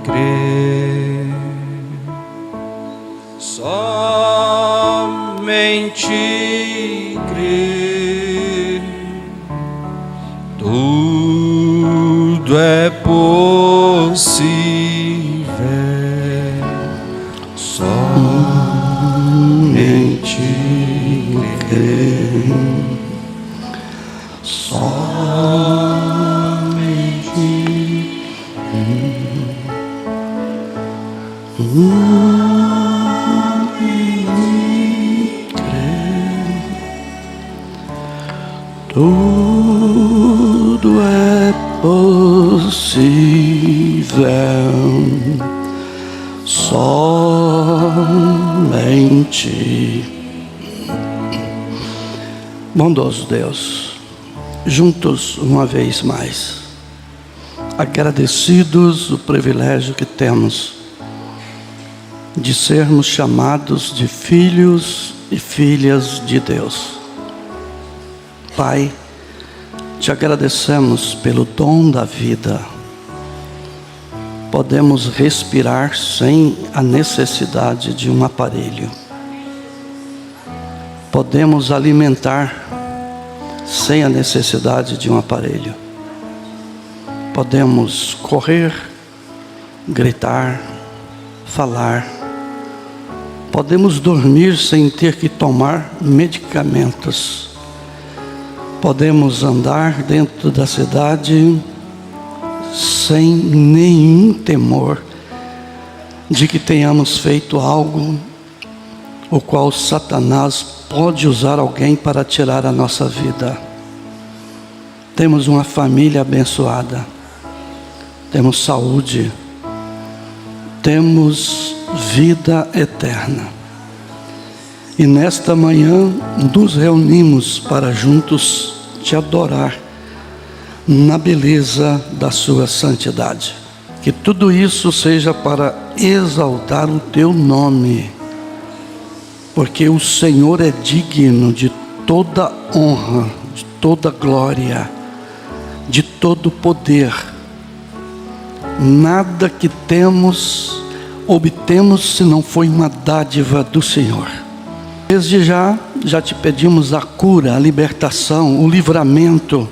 crer, somente crer, tudo é possível, somente crer, tudo é possível, somente. Bondoso Deus, juntos uma vez mais, agradecidos o privilégio que temos de sermos chamados de filhos e filhas de Deus. Pai, te agradecemos pelo dom da vida. Podemos respirar sem a necessidade de um aparelho. Podemos alimentar sem a necessidade de um aparelho. Podemos correr, gritar, falar. Podemos dormir sem ter que tomar medicamentos. Podemos andar dentro da cidade sem nenhum temor de que tenhamos feito algo o qual Satanás pode usar alguém para tirar a nossa vida. Temos uma família abençoada, temos saúde, temos vida eterna. E nesta manhã nos reunimos para juntos te adorar na beleza da sua santidade. Que tudo isso seja para exaltar o teu nome, porque o Senhor é digno de toda honra, de toda glória, de todo poder. Nada que obtemos se não foi uma dádiva do Senhor. Desde já te pedimos a cura, a libertação, o livramento.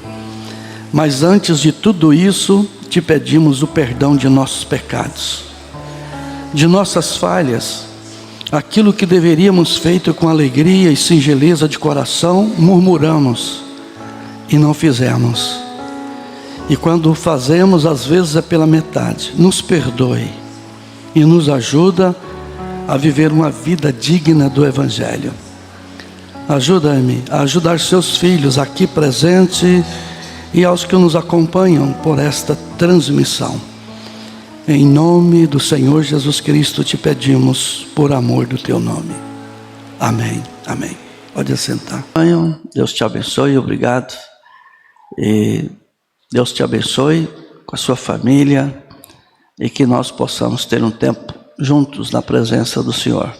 Mas antes de tudo isso, te pedimos o perdão de nossos pecados, de nossas falhas. Aquilo que deveríamos feito com alegria e singeleza de coração, murmuramos e não fizemos. E quando fazemos, às vezes é pela metade. Nos perdoe e nos ajuda a viver uma vida digna do Evangelho. Ajuda-me a ajudar seus filhos aqui presentes e aos que nos acompanham por esta transmissão. Em nome do Senhor Jesus Cristo te pedimos, por amor do teu nome. Amém, amém. Pode assentar. Deus te abençoe, obrigado. E Deus te abençoe com a sua família e que nós possamos ter um tempo juntos na presença do Senhor.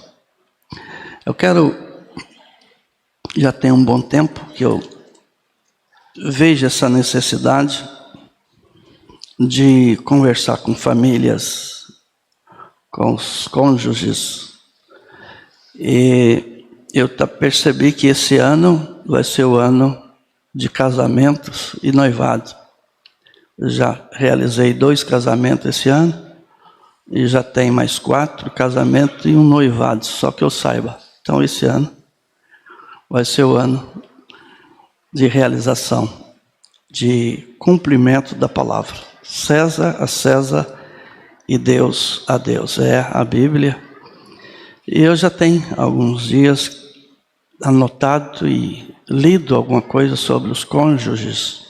Já tem um bom tempo que eu vejo essa necessidade de conversar com famílias, com os cônjuges. E eu percebi que esse ano vai ser o ano de casamentos e noivado. Eu já realizei 2 casamentos esse ano e já tem mais 4 casamentos e um noivado, só que eu saiba. Então esse ano vai ser o ano de realização, de cumprimento da palavra. César a César e Deus a Deus. É a Bíblia. E eu já tenho alguns dias anotado e lido alguma coisa sobre os cônjuges.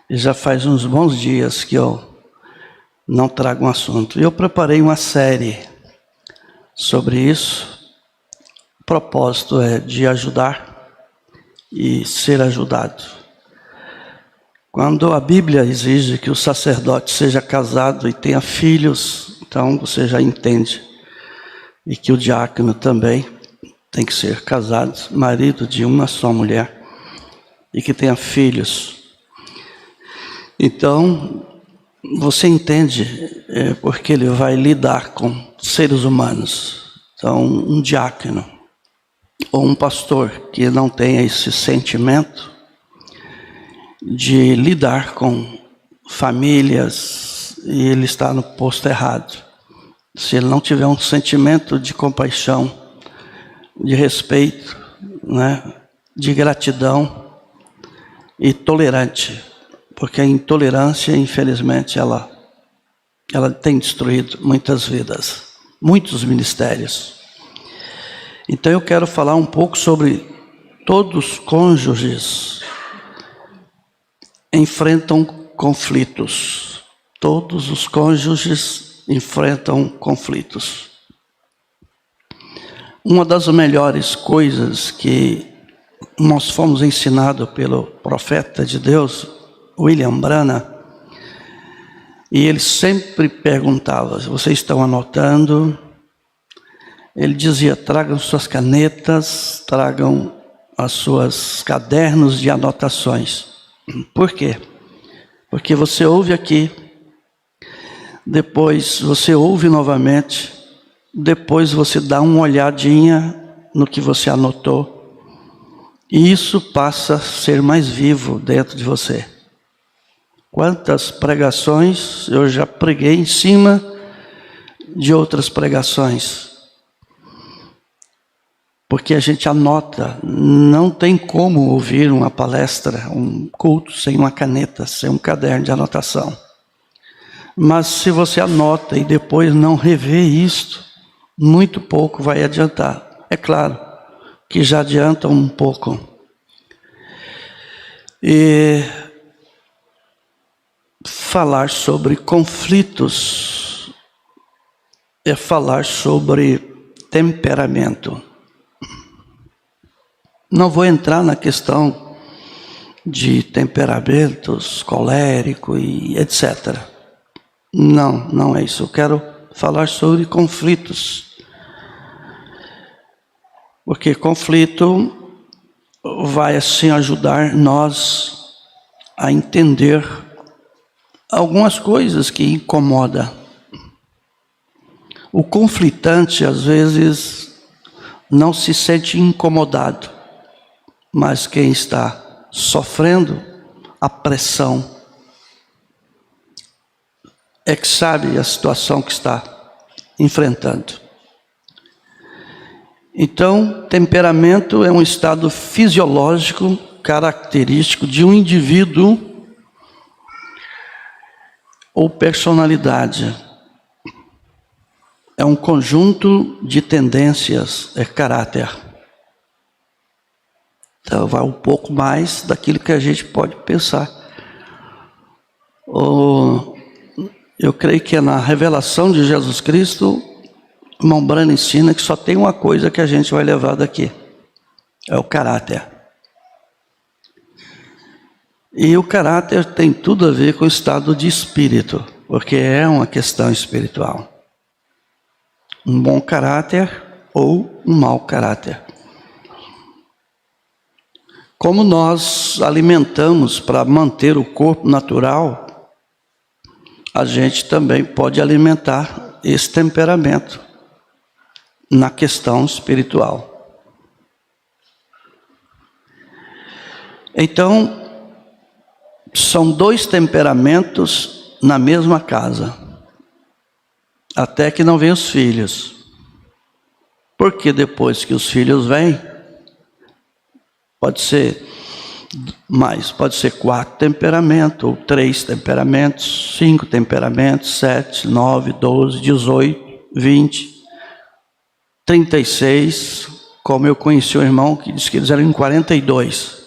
E já faz uns bons dias que eu não trago um assunto. Eu preparei uma série sobre isso. O propósito é de ajudar e ser ajudado. Quando a Bíblia exige que o sacerdote seja casado e tenha filhos, então você já entende. E que o diácono também tem que ser casado, marido de uma só mulher, e que tenha filhos. Então, você entende porque ele vai lidar com seres humanos. Então, um diácono ou um pastor que não tenha esse sentimento de lidar com famílias, e ele está no posto errado. Se ele não tiver um sentimento de compaixão, de respeito, né, de gratidão e tolerante, porque a intolerância, infelizmente, ela tem destruído muitas vidas, muitos ministérios. Então eu quero falar um pouco sobre todos os cônjuges enfrentam conflitos. Todos os cônjuges enfrentam conflitos. Uma das melhores coisas que nós fomos ensinados pelo profeta de Deus, William Branham, e ele sempre perguntava: vocês estão anotando? Ele dizia: tragam suas canetas, tragam as suas cadernos de anotações. Por quê? Porque você ouve aqui, depois você ouve novamente, depois você dá uma olhadinha no que você anotou, e isso passa a ser mais vivo dentro de você. Quantas pregações eu já preguei em cima de outras pregações, porque a gente anota. Não tem como ouvir uma palestra, um culto, sem uma caneta, sem um caderno de anotação. Mas se você anota e depois não revê isto, muito pouco vai adiantar. É claro que já adianta um pouco. E falar sobre conflitos é falar sobre temperamento. Não vou entrar na questão de temperamentos colérico e etc. Não é isso. Eu quero falar sobre conflitos. Porque conflito vai assim ajudar nós a entender algumas coisas que incomodam. O conflitante às vezes não se sente incomodado, mas quem está sofrendo a pressão é que sabe a situação que está enfrentando. Então, temperamento é um estado fisiológico característico de um indivíduo ou personalidade. É um conjunto de tendências, é caráter. Então, vai um pouco mais daquilo que a gente pode pensar. Eu creio que é na revelação de Jesus Cristo, o irmão Branham ensina que só tem uma coisa que a gente vai levar daqui. É o caráter. E o caráter tem tudo a ver com o estado de espírito, porque é uma questão espiritual. Um bom caráter ou um mau caráter. Como nós alimentamos para manter o corpo natural, a gente também pode alimentar esse temperamento na questão espiritual. Então, são dois temperamentos na mesma casa, até que não venham os filhos. Porque depois que os filhos vêm, pode ser mais, pode ser 4 temperamentos, ou 3 temperamentos, 5 temperamentos, 7, 9, 12, 18, 20, 36, como eu conheci um irmão que disse que eles eram em 42.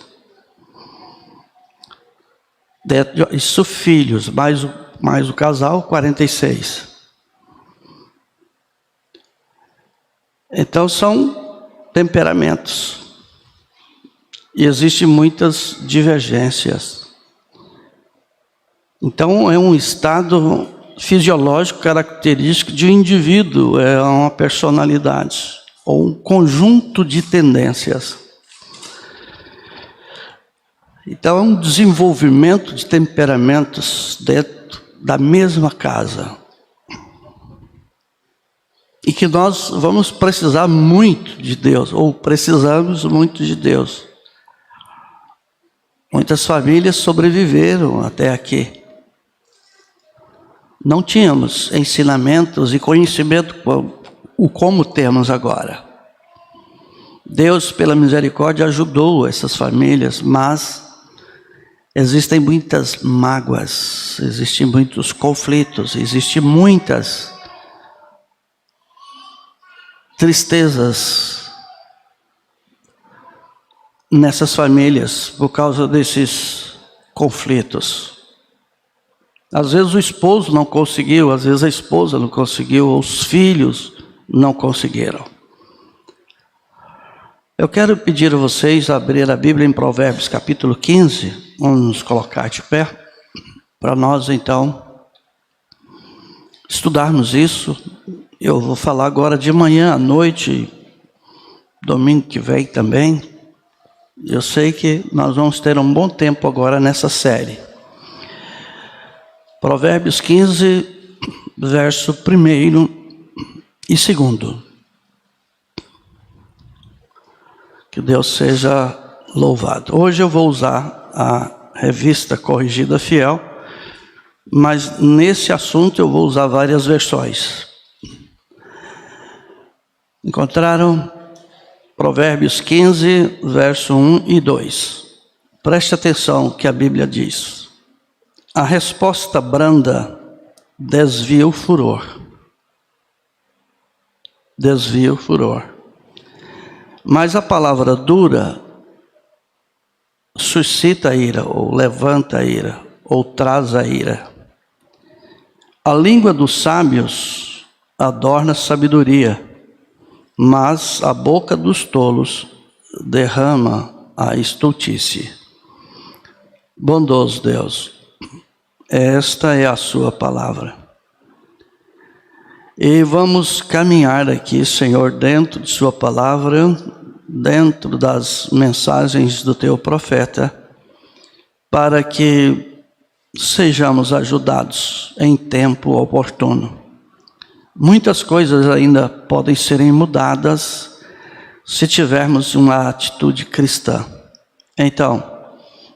Isso filhos, mais o casal, 46. Então são temperamentos. E existem muitas divergências. Então é um estado fisiológico característico de um indivíduo, é uma personalidade, ou um conjunto de tendências. Então é um desenvolvimento de temperamentos dentro da mesma casa. E que nós vamos precisar muito de Deus, ou precisamos muito de Deus. Muitas famílias sobreviveram até aqui. Não tínhamos ensinamentos e conhecimento como temos agora. Deus, pela misericórdia, ajudou essas famílias, mas existem muitas mágoas, existem muitos conflitos, existem muitas tristezas nessas famílias por causa desses conflitos. Às vezes o esposo não conseguiu, às vezes a esposa não conseguiu, ou os filhos não conseguiram. Eu quero pedir a vocês a abrir a Bíblia em Provérbios capítulo 15, vamos nos colocar de pé, para nós então estudarmos isso. Eu vou falar agora de manhã à noite, domingo que vem também. Eu sei que nós vamos ter um bom tempo agora nessa série. Provérbios 15, verso 1 e 2. Que Deus seja louvado. Hoje eu vou usar a revista Corrigida Fiel, mas nesse assunto eu vou usar várias versões. Encontraram Provérbios 15, verso 1 e 2. Preste atenção o que a Bíblia diz. A resposta branda desvia o furor. Desvia o furor. Mas a palavra dura suscita a ira, ou levanta a ira, ou traz a ira. A língua dos sábios adorna a sabedoria, mas a boca dos tolos derrama a estultice. Bondoso Deus, esta é a sua palavra. E vamos caminhar aqui, Senhor, dentro de sua palavra, dentro das mensagens do teu profeta, para que sejamos ajudados em tempo oportuno. Muitas coisas ainda podem serem mudadas se tivermos uma atitude cristã. Então,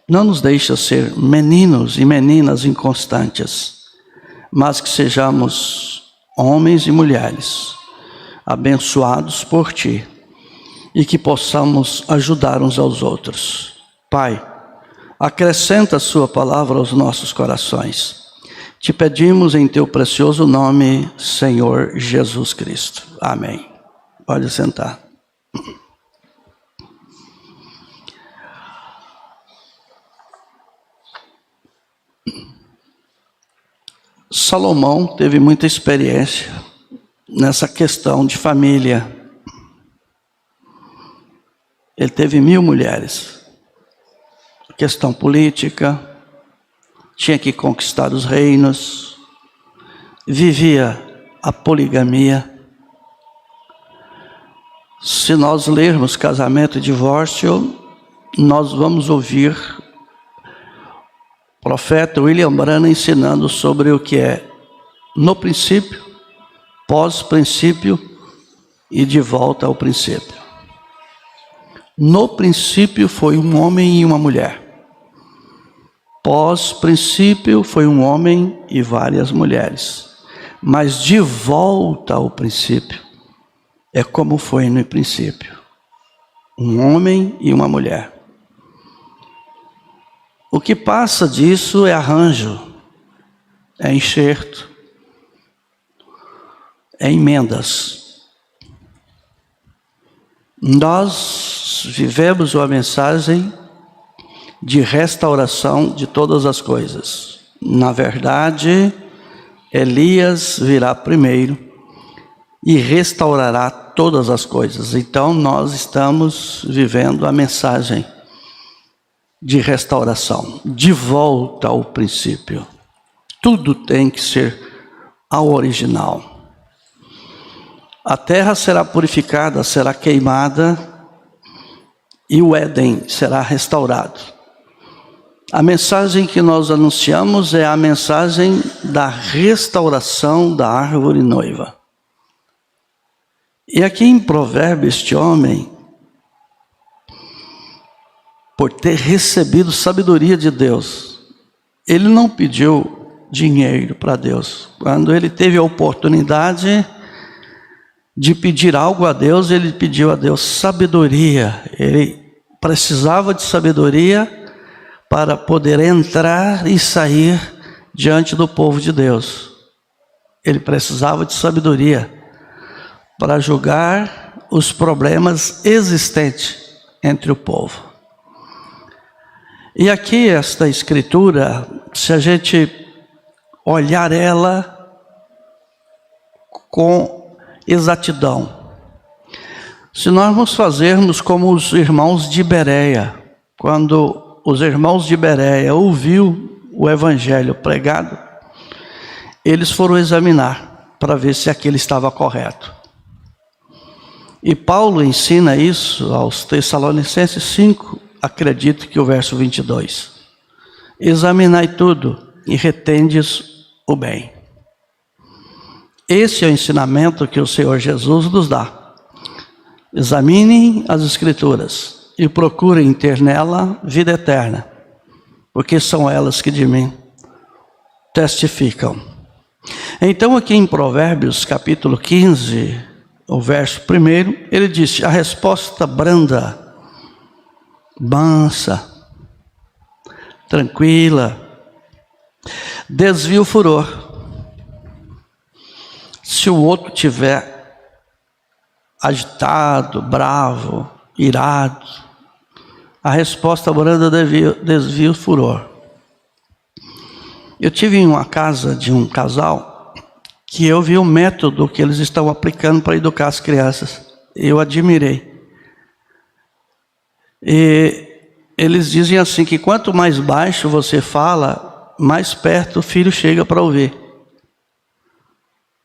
não nos deixa ser meninos e meninas inconstantes, mas que sejamos homens e mulheres abençoados por ti e que possamos ajudar uns aos outros. Pai, acrescenta a sua palavra aos nossos corações. Te pedimos em teu precioso nome, Senhor Jesus Cristo. Amém. Pode sentar. Salomão teve muita experiência nessa questão de família. Ele teve 1000 mulheres. Questão política, tinha que conquistar os reinos, vivia a poligamia. Se nós lermos Casamento e Divórcio, nós vamos ouvir o profeta William Branham ensinando sobre o que é no princípio, pós-princípio e de volta ao princípio. No princípio foi um homem e uma mulher. Pós-princípio foi um homem e várias mulheres. Mas de volta ao princípio é como foi no princípio. Um homem e uma mulher. O que passa disso é arranjo, é enxerto, é emendas. Nós vivemos uma mensagem de restauração de todas as coisas. Na verdade, Elias virá primeiro e restaurará todas as coisas. Então, nós estamos vivendo a mensagem de restauração, de volta ao princípio. Tudo tem que ser ao original. A terra será purificada, será queimada e o Éden será restaurado. A mensagem que nós anunciamos é a mensagem da restauração da árvore noiva. E aqui em Provérbios, este homem, por ter recebido sabedoria de Deus, ele não pediu dinheiro para Deus. Quando ele teve a oportunidade de pedir algo a Deus, ele pediu a Deus sabedoria. Ele precisava de sabedoria para poder entrar e sair diante do povo de Deus. Ele precisava de sabedoria para julgar os problemas existentes entre o povo. E aqui esta escritura, se a gente olhar ela com exatidão, se nós vamos fazermos como os irmãos de Bereia, quando os irmãos de Bereia ouviu o evangelho pregado, eles foram examinar para ver se aquele estava correto. E Paulo ensina isso aos Tessalonicenses 5, acredito que o verso 22. Examinai tudo e retendes o bem. Esse é o ensinamento que o Senhor Jesus nos dá. Examinem as Escrituras e procurem ter nela vida eterna, porque são elas que de mim testificam. Então aqui em Provérbios capítulo 15, o verso 1, ele disse: a resposta branda, mansa, tranquila, desvia o furor. Se o outro tiver agitado, bravo, irado, a resposta branda desvia o furor. Eu tive em uma casa de um casal que eu vi o método que eles estão aplicando para educar as crianças. Eu admirei. E eles dizem assim que quanto mais baixo você fala, mais perto o filho chega para ouvir.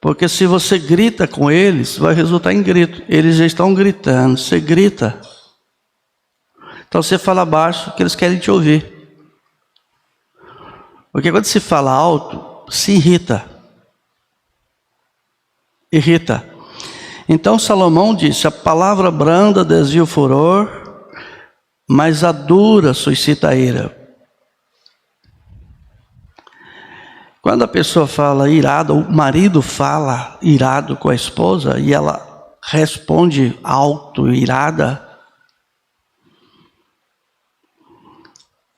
Porque se você grita com eles, vai resultar em grito. Eles já estão gritando, você grita. Então você fala baixo que eles querem te ouvir. Porque quando se fala alto, se irrita. Irrita. Então Salomão disse: a palavra branda desvia o furor, mas a dura suscita a ira. Quando a pessoa fala irado, o marido fala irado com a esposa e ela responde alto, irada,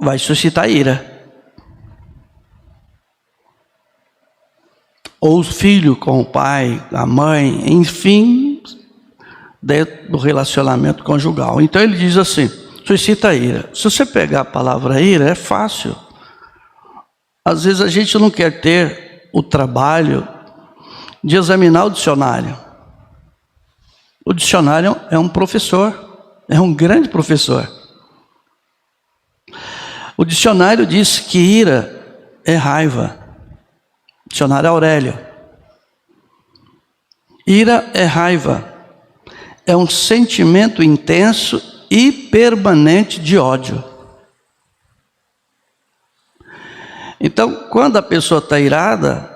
vai suscitar ira. Ou o filho com o pai, a mãe, enfim, dentro do relacionamento conjugal. Então ele diz assim: suscita ira. Se você pegar a palavra ira, é fácil. Às vezes a gente não quer ter o trabalho de examinar o dicionário. O dicionário é um professor, é um grande professor. O dicionário diz que ira é raiva. Dicionário Aurélio. Ira é raiva. É um sentimento intenso e permanente de ódio. Então, quando a pessoa está irada,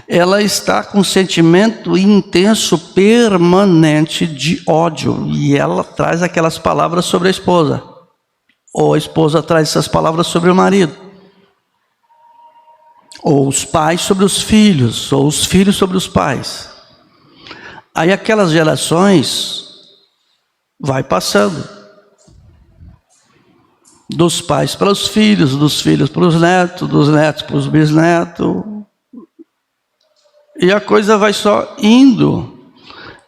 ela está com um sentimento intenso, permanente de ódio. E ela traz aquelas palavras sobre a esposa. Ou a esposa traz essas palavras sobre o marido. Ou os pais sobre os filhos. Ou os filhos sobre os pais. Aí aquelas gerações vai passando. Dos pais para os filhos, dos filhos para os netos, dos netos para os bisnetos. E a coisa vai só indo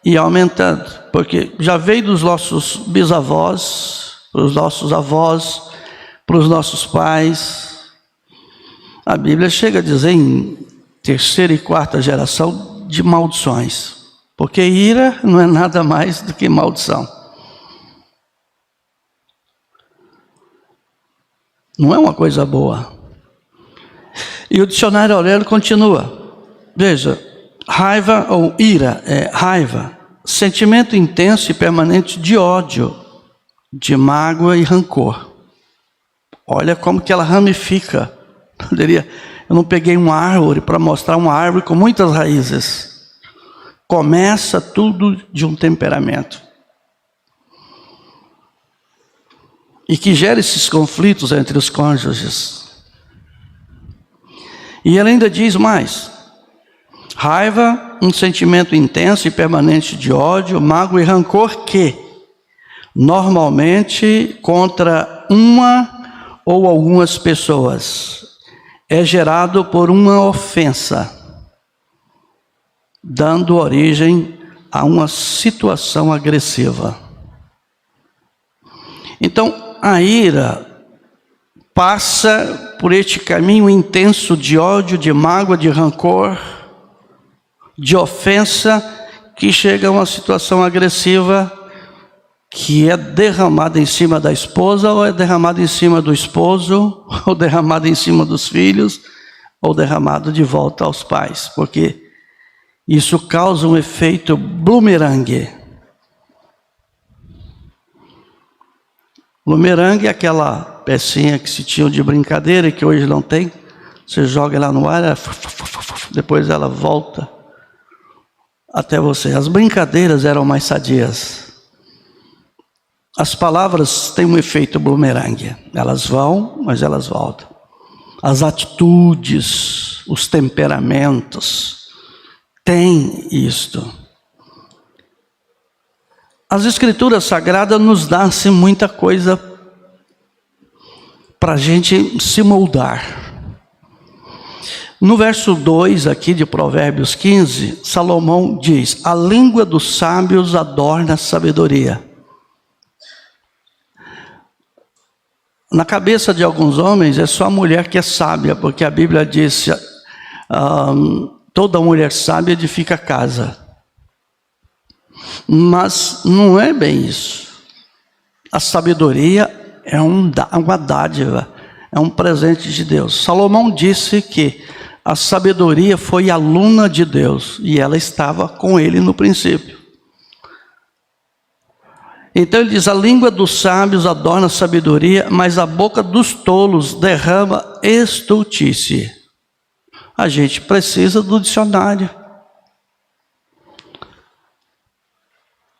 e aumentando. Porque já veio dos nossos bisavós, para os nossos avós, para os nossos pais. A Bíblia chega a dizer em terceira e quarta geração de maldições. Porque ira não é nada mais do que maldição. Não é uma coisa boa. E o dicionário Aurélio continua. Veja, raiva ou ira é raiva, sentimento intenso e permanente de ódio, de mágoa e rancor. Olha como que ela ramifica. Eu não peguei uma árvore para mostrar uma árvore com muitas raízes. Começa tudo de um temperamento. E que gera esses conflitos entre os cônjuges. E ele ainda diz mais: raiva, um sentimento intenso e permanente de ódio, mágoa e rancor que, normalmente, contra uma ou algumas pessoas, é gerado por uma ofensa, dando origem a uma situação agressiva. Então, a ira passa por este caminho intenso de ódio, de mágoa, de rancor, de ofensa, que chega a uma situação agressiva, que é derramada em cima da esposa, ou é derramada em cima do esposo, ou derramada em cima dos filhos, ou derramada de volta aos pais, porque isso causa um efeito bumerangue. Bumerangue é aquela pecinha que se tinha de brincadeira e que hoje não tem. Você joga ela no ar, depois ela volta até você. As brincadeiras eram mais sadias. As palavras têm um efeito bumerangue. Elas vão, mas elas voltam. As atitudes, os temperamentos, têm isto. As Escrituras Sagradas nos dão assim, muita coisa para a gente se moldar. No verso 2 aqui de Provérbios 15, Salomão diz: a língua dos sábios adorna a sabedoria. Na cabeça de alguns homens é só a mulher que é sábia, porque a Bíblia diz: toda mulher sábia edifica a casa. Mas não é bem isso. A sabedoria é uma dádiva, é um presente de Deus. Salomão disse que a sabedoria foi aluna de Deus e ela estava com ele no princípio. Então ele diz: a língua dos sábios adorna a sabedoria, mas a boca dos tolos derrama estultice. A gente precisa do dicionário.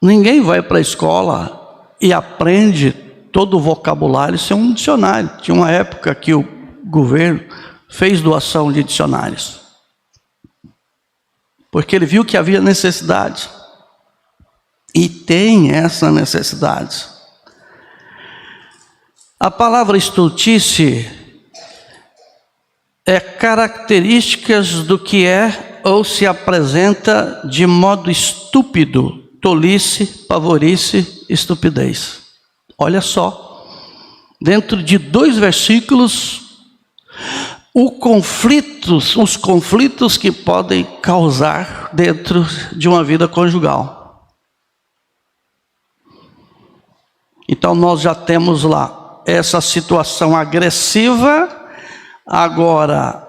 Ninguém vai para a escola e aprende todo o vocabulário sem um dicionário. Tinha uma época que o governo fez doação de dicionários, porque ele viu que havia necessidade. E tem essa necessidade. A palavra estultice é características do que é ou se apresenta de modo estúpido, tolice, pavorice, estupidez. Olha só, dentro de 2 versículos, os conflitos que podem causar dentro de uma vida conjugal. Então nós já temos lá essa situação agressiva, agora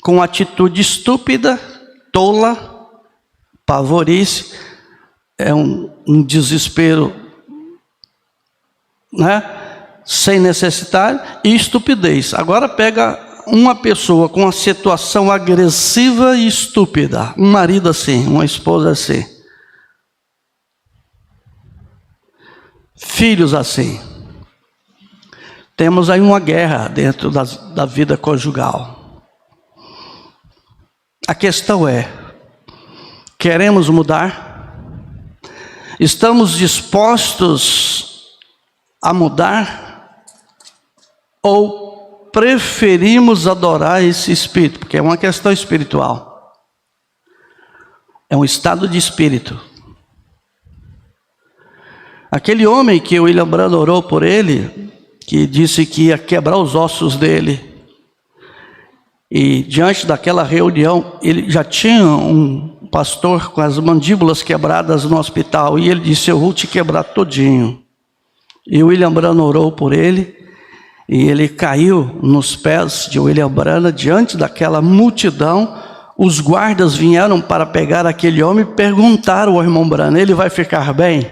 com atitude estúpida, tola, pavorice, é um desespero, né? Sem necessidade, e estupidez. Agora pega uma pessoa com uma situação agressiva e estúpida, um marido assim, uma esposa assim, filhos assim. Temos aí uma guerra dentro da vida conjugal. A questão é: queremos mudar? Estamos dispostos a mudar? Ou preferimos adorar esse espírito? Porque é uma questão espiritual. É um estado de espírito. Aquele homem que o William Branham orou por ele, que disse que ia quebrar os ossos dele, e diante daquela reunião, ele já tinha um pastor com as mandíbulas quebradas no hospital, e ele disse: eu vou te quebrar todinho. E o William Branham orou por ele, e ele caiu nos pés de William Branham diante daquela multidão. Os guardas vieram para pegar aquele homem e perguntaram ao irmão Branham: ele vai ficar bem?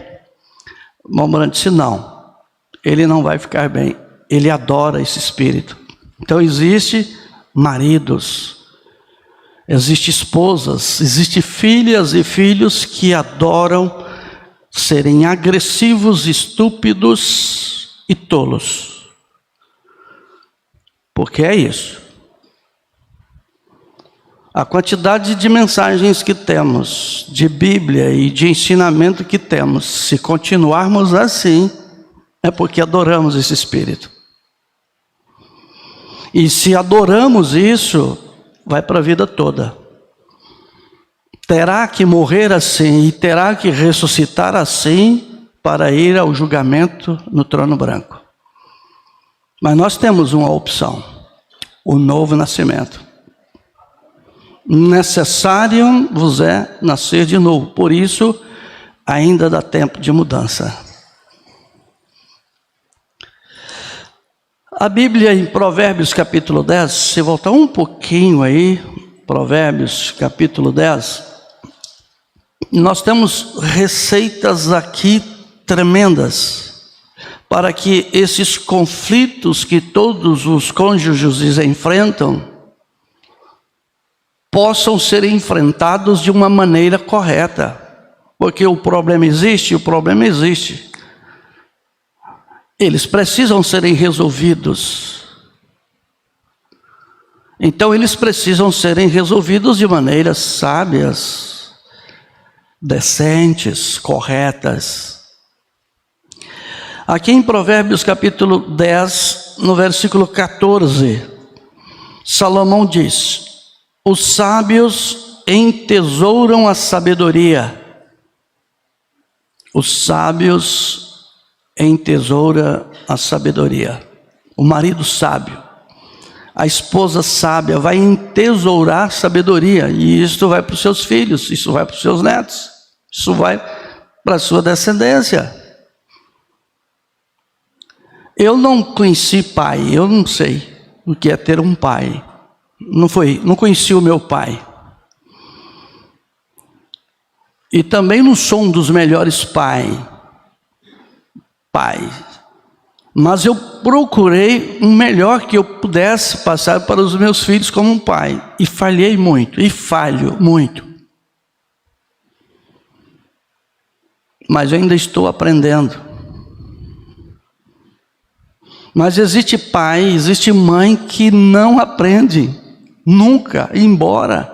O irmão Branham disse: não, ele não vai ficar bem. ele adora esse espírito. Então existe maridos, existe esposas, existe filhas e filhos que adoram serem agressivos, estúpidos e tolos. Porque é isso. A quantidade de mensagens que temos, de Bíblia e de ensinamento que temos, se continuarmos assim, é porque adoramos esse espírito. E se adoramos isso, vai para a vida toda. Terá que morrer assim e terá que ressuscitar assim para ir ao julgamento no trono branco. Mas nós temos uma opção: o novo nascimento. Necessário vos é nascer de novo. Por isso, ainda dá tempo de mudança. A Bíblia em Provérbios capítulo 10, se voltar um pouquinho aí, Provérbios capítulo 10, nós temos receitas aqui tremendas para que esses conflitos que todos os cônjuges enfrentam possam ser enfrentados de uma maneira correta. Porque o problema existe, Eles precisam serem resolvidos. Então eles precisam serem resolvidos de maneiras sábias, decentes, corretas. Aqui em Provérbios capítulo 10, no versículo 14, Salomão diz: os sábios entesouram a sabedoria. Os sábios entesouram a sabedoria. O marido sábio, a esposa sábia vai entesourar sabedoria. E isso vai para os seus filhos, isso vai para os seus netos, isso vai para a sua descendência. Eu não conheci pai, eu não sei o que é ter um pai. Não conheci o meu pai. E também não sou um dos melhores pais. Mas eu procurei o melhor que eu pudesse passar para os meus filhos como um pai. E falhei muito, e falho muito. Mas eu ainda estou aprendendo. Mas existe pai, existe mãe que não aprende. Nunca, embora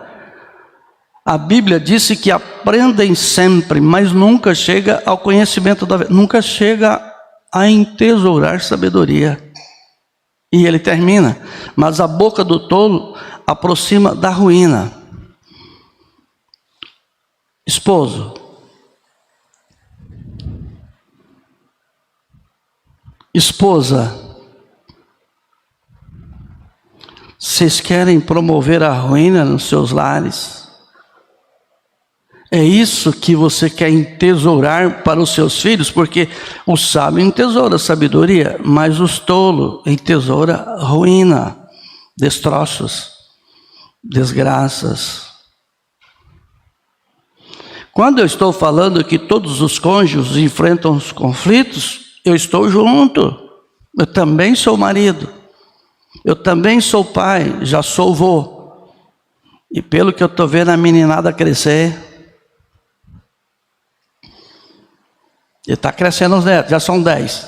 a Bíblia disse que aprendem sempre, mas nunca chega ao conhecimento da verdade, nunca chega a entesourar sabedoria. E ele termina: mas a boca do tolo aproxima da ruína. Esposo, esposa, vocês querem promover a ruína nos seus lares? É isso que você quer entesourar para os seus filhos? Porque o sábio entesoura a sabedoria, mas os tolos entesoura a ruína, destroços, desgraças. Quando eu estou falando que todos os cônjuges enfrentam os conflitos, eu estou junto. Eu também sou marido. Eu também sou pai, já sou vô. E pelo que eu estou vendo a meninada crescer, e está crescendo os netos, já são 10.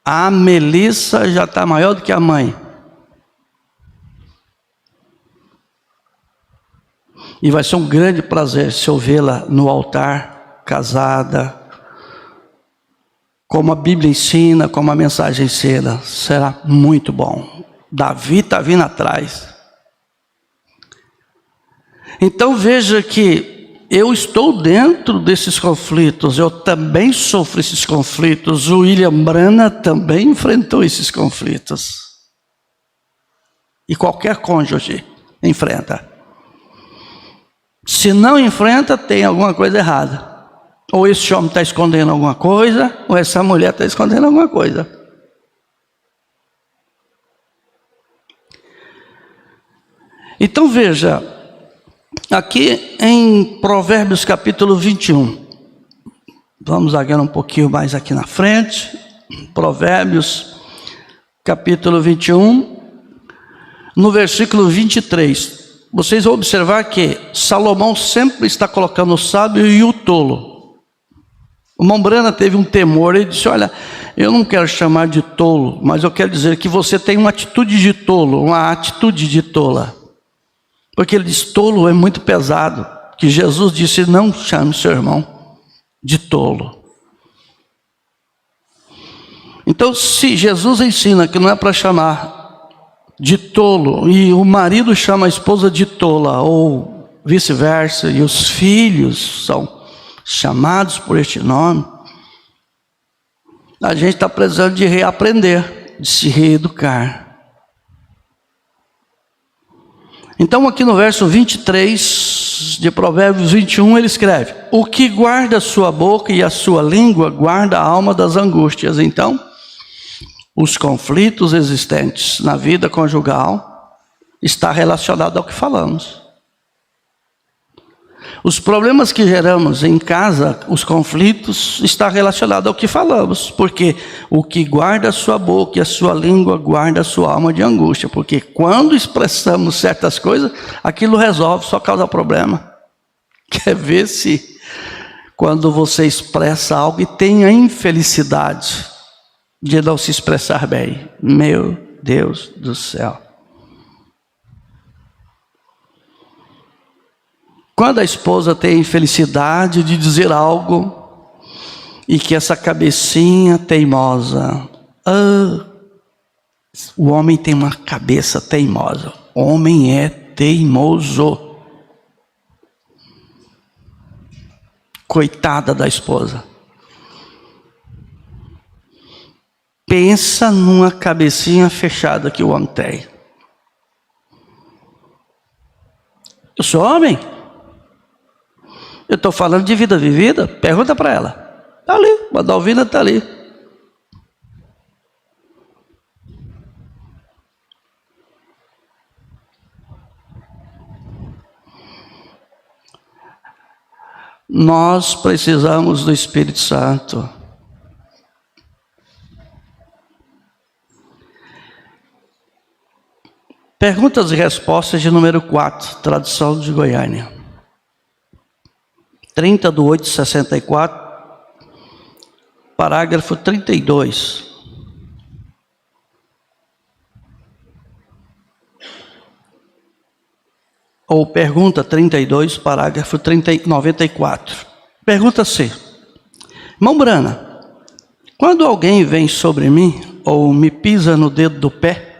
A Melissa já está maior do que a mãe. E vai ser um grande prazer se eu vê-la no altar, casada, como a Bíblia ensina, como a mensagem ensina. Será muito bom. Davi está vindo atrás. Então veja que eu estou dentro desses conflitos, eu também sofro esses conflitos. O William Branham também enfrentou esses conflitos. E qualquer cônjuge enfrenta. Se não enfrenta, tem alguma coisa errada. Ou esse homem está escondendo alguma coisa, ou essa mulher está escondendo alguma coisa. Então veja, aqui em Provérbios capítulo 21, vamos agora um pouquinho mais aqui na frente, Provérbios capítulo 21, no versículo 23. Vocês vão observar que Salomão sempre está colocando o sábio e o tolo. O Mombrana teve um temor, ele disse: olha, eu não quero chamar de tolo, mas eu quero dizer que você tem uma atitude de tolo, uma atitude de tola. Porque ele diz: tolo é muito pesado, que Jesus disse: não chame seu irmão de tolo. Então, se Jesus ensina que não é para chamar de tolo, e o marido chama a esposa de tola, ou vice-versa, e os filhos são chamados por este nome, a gente está precisando de reaprender, de se reeducar. Então aqui no verso 23 de Provérbios 21, ele escreve: o que guarda a sua boca e a sua língua, guarda a alma das angústias. Então, os conflitos existentes na vida conjugal está relacionado ao que falamos. Os problemas que geramos em casa, os conflitos, está relacionado ao que falamos. Porque o que guarda a sua boca e a sua língua, guarda a sua alma de angústia. Porque quando expressamos certas coisas, aquilo resolve, só causa problema. Quer ver se quando você expressa algo e tem a infelicidade de não se expressar bem? Meu Deus do céu. Quando a esposa tem a infelicidade de dizer algo e que essa cabecinha teimosa, o homem tem uma cabeça teimosa, o homem é teimoso. Coitada da esposa. Pensa numa cabecinha fechada que o homem tem. Eu sou homem. Eu estou falando de vida vivida. Pergunta para ela. Está ali, a Dalvina está ali. Nós precisamos do Espírito Santo. Perguntas e respostas de número 4, tradução de Goiânia. 30/8/64, parágrafo 32. Ou pergunta 32, parágrafo 94. Pergunta C. Mombrana, quando alguém vem sobre mim ou me pisa no dedo do pé,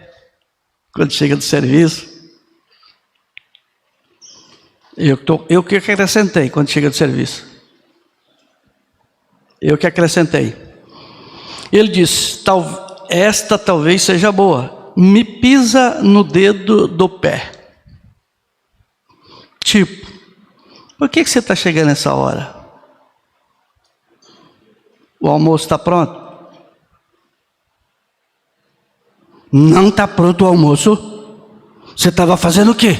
quando chega do serviço, eu que acrescentei quando chega do serviço. Eu que acrescentei. Ele diz: esta talvez seja boa. Me pisa no dedo do pé. Tipo, por que você está chegando nessa hora? O almoço está pronto? Não está pronto o almoço? Você estava fazendo o quê?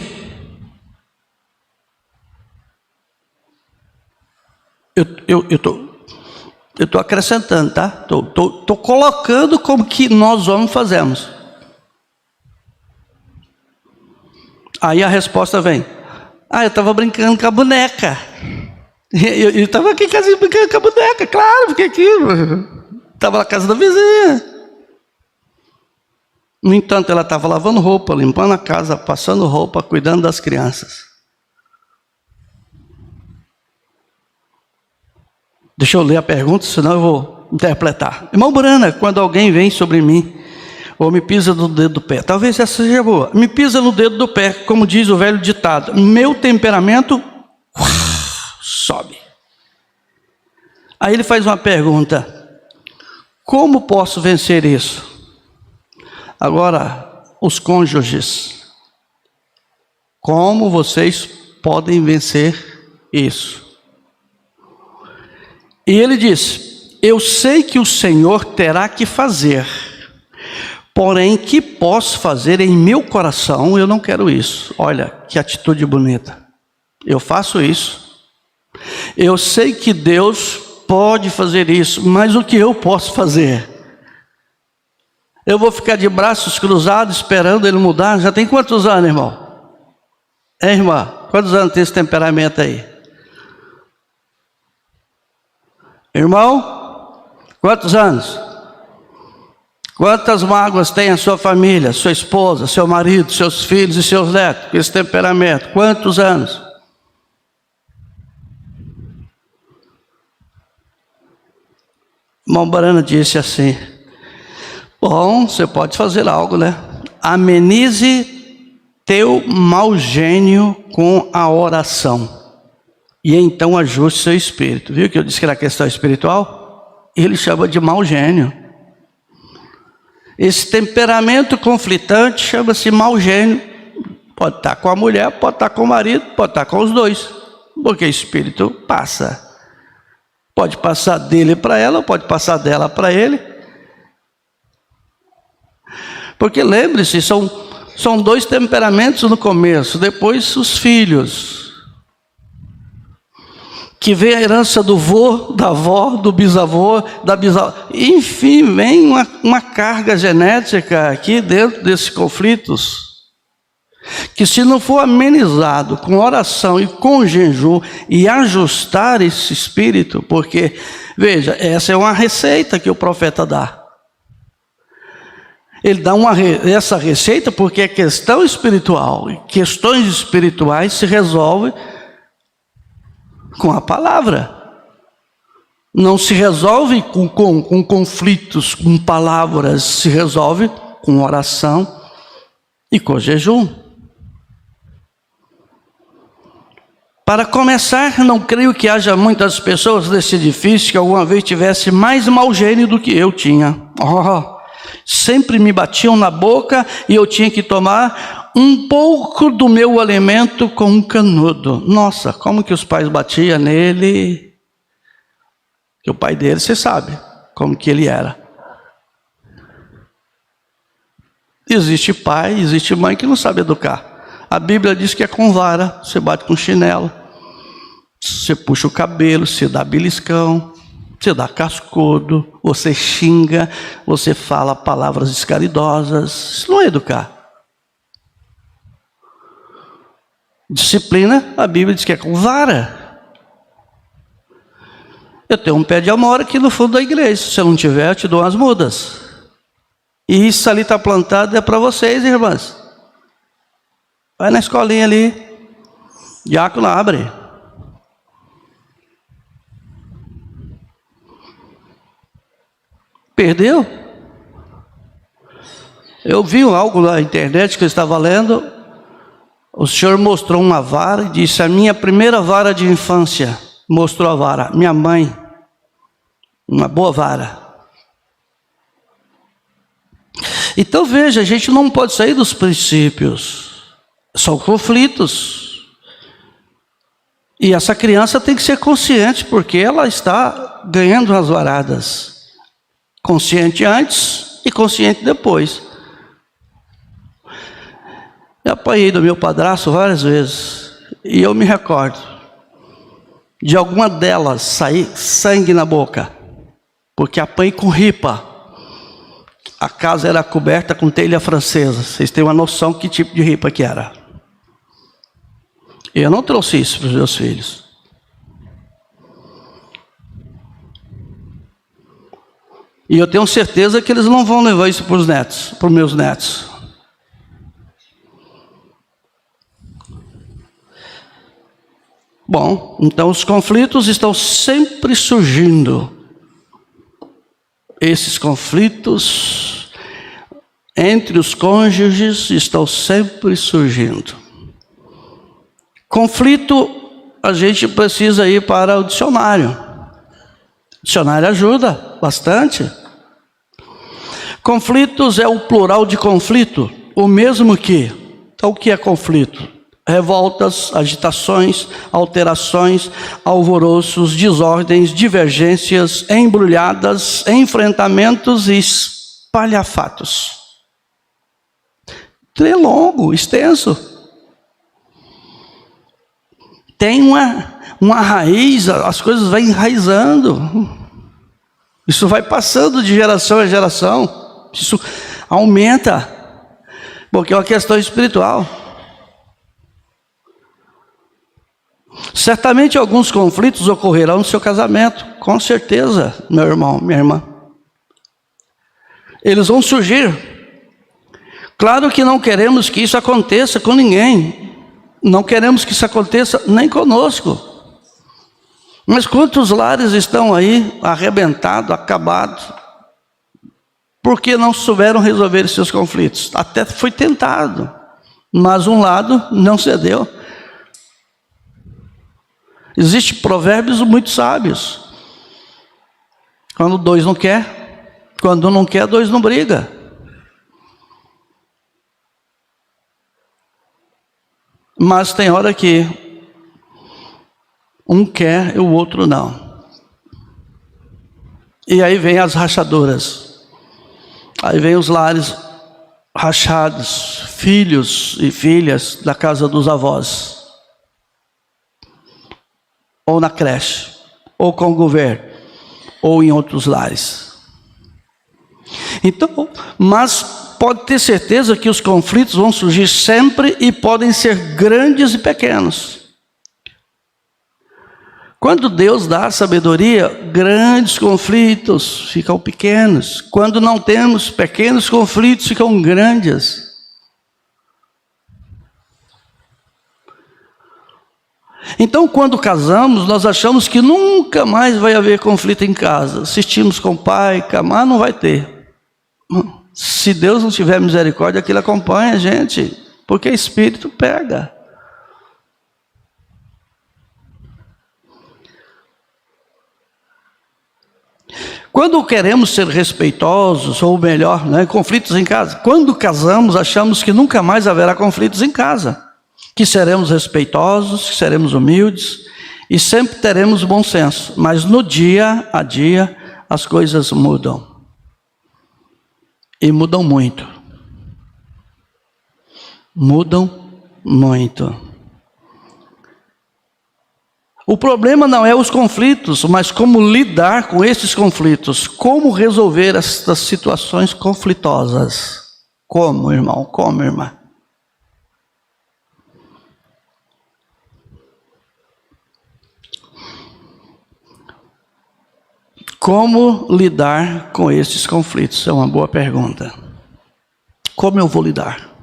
Eu tô acrescentando, tá? Tô colocando como que nós homens fazemos. Aí a resposta vem: eu estava brincando com a boneca. Eu estava aqui em casa brincando com a boneca, claro, porque aqui estava na casa da vizinha. No entanto, ela estava lavando roupa, limpando a casa, passando roupa, cuidando das crianças. Deixa eu ler a pergunta, senão eu vou interpretar. Irmão Brana, quando alguém vem sobre mim ou me pisa no dedo do pé, talvez essa seja boa. Me pisa no dedo do pé, como diz o velho ditado. Meu temperamento sobe. Aí ele faz uma pergunta: como posso vencer isso? Agora, os cônjuges, como vocês podem vencer isso? E ele diz: eu sei que o Senhor terá que fazer, porém, que posso fazer em meu coração, eu não quero isso. Olha, que atitude bonita. Eu faço isso. Eu sei que Deus pode fazer isso, mas o que eu posso fazer? Eu vou ficar de braços cruzados esperando ele mudar? Já tem quantos anos, irmão? Hein, irmã? Quantos anos tem esse temperamento aí? Irmão? Quantos anos? Quantas mágoas tem a sua família, sua esposa, seu marido, seus filhos e seus netos com esse temperamento? Quantos anos? Irmão Barana disse assim: bom, você pode fazer algo, né? Amenize teu mau gênio com a oração, e então ajuste seu espírito. Viu que eu disse que era questão espiritual? Ele chama de mau gênio. Esse temperamento conflitante chama-se mau gênio. Pode estar com a mulher, pode estar com o marido, pode estar com os dois, porque o espírito passa. Pode passar dele para ela, pode passar dela para ele. Porque lembre-se, são dois temperamentos no começo, depois os filhos. Que vem a herança do vô, da avó, do bisavô, da bisavó. Enfim, vem uma carga genética aqui dentro desses conflitos, que se não for amenizado com oração e com jejum e ajustar esse espírito, porque, veja, essa é uma receita que o profeta dá. Ele dá essa receita porque é questão espiritual, e questões espirituais se resolvem com a palavra. Não se resolve com conflitos, com palavras, se resolve com oração e com jejum. Para começar, não creio que haja muitas pessoas desse edifício que alguma vez tivesse mais mau gênio do que eu tinha. Sempre me batiam na boca e eu tinha que tomar um pouco do meu alimento com um canudo. Nossa, como que os pais batiam nele? Que o pai dele, você sabe como que ele era. Existe pai, existe mãe que não sabe educar. A Bíblia diz que é com vara, você bate com chinelo, você puxa o cabelo, você dá beliscão, você dá cascudo, você xinga, você fala palavras descaridosas. Isso não é educar. Disciplina, a Bíblia diz que é com vara. Eu tenho um pé de amora aqui no fundo da igreja. Se eu não tiver, eu te dou umas mudas. E isso ali está plantado, é para vocês, irmãs. Vai na escolinha ali, diácono abre. Perdeu? Eu vi algo na internet que eu estava lendo. O Senhor mostrou uma vara e disse: a minha primeira vara de infância. Mostrou a vara. Minha mãe, uma boa vara. Então veja, a gente não pode sair dos princípios. São conflitos. E essa criança tem que ser consciente, porque ela está ganhando as varadas. Consciente antes e consciente depois. Eu apanhei do meu padrasto várias vezes, e eu me recordo de alguma delas sair sangue na boca, porque apanhei com ripa. A casa era coberta com telha francesa. Vocês têm uma noção que tipo de ripa que era. Eu não trouxe isso para os meus filhos. E eu tenho certeza que eles não vão levar isso para os netos, para os meus netos. Bom, então os conflitos estão sempre surgindo. Esses conflitos entre os cônjuges estão sempre surgindo. Conflito, a gente precisa ir para o dicionário. O dicionário ajuda bastante. Conflitos é o plural de conflito, o mesmo que. Então, o que é conflito? Revoltas, agitações, alterações, alvoroços, desordens, divergências, embrulhadas, enfrentamentos e espalhafatos. É longo, extenso. Tem uma raiz, as coisas vão enraizando. Isso vai passando de geração em geração. Aumenta, porque é uma questão espiritual. Certamente alguns conflitos ocorrerão no seu casamento, com certeza, meu irmão, minha irmã. Eles vão surgir. Claro que não queremos que isso aconteça com ninguém. Não queremos que isso aconteça nem conosco. Mas quantos lares estão aí arrebentados, acabados, porque não souberam resolver seus conflitos? Até foi tentado, mas um lado não cedeu. Existem provérbios muito sábios. Quando dois não quer, quando um não quer, dois não briga. Mas tem hora que um quer e o outro não. E aí vem as rachaduras. Aí vem os lares rachados, filhos e filhas da casa dos avós. Ou na creche, ou com o governo, ou em outros lares. Então, mas pode ter certeza que os conflitos vão surgir sempre e podem ser grandes e pequenos. Quando Deus dá sabedoria, grandes conflitos ficam pequenos. Quando não temos, pequenos conflitos ficam grandes. Então, quando casamos, nós achamos que nunca mais vai haver conflito em casa. Assistimos com o pai, com a mãe, não vai ter. Se Deus não tiver misericórdia, aquilo acompanha a gente, porque Espírito pega. Quando queremos ser respeitosos, ou melhor, conflitos em casa. Quando casamos, achamos que nunca mais haverá conflitos em casa. Que seremos respeitosos, que seremos humildes e sempre teremos bom senso. Mas no dia a dia as coisas mudam. E mudam muito. Mudam muito. O problema não é os conflitos, mas como lidar com esses conflitos. Como resolver estas situações conflitosas. Como, irmão? Como, irmã? Como lidar com esses conflitos? É uma boa pergunta. Como eu vou lidar?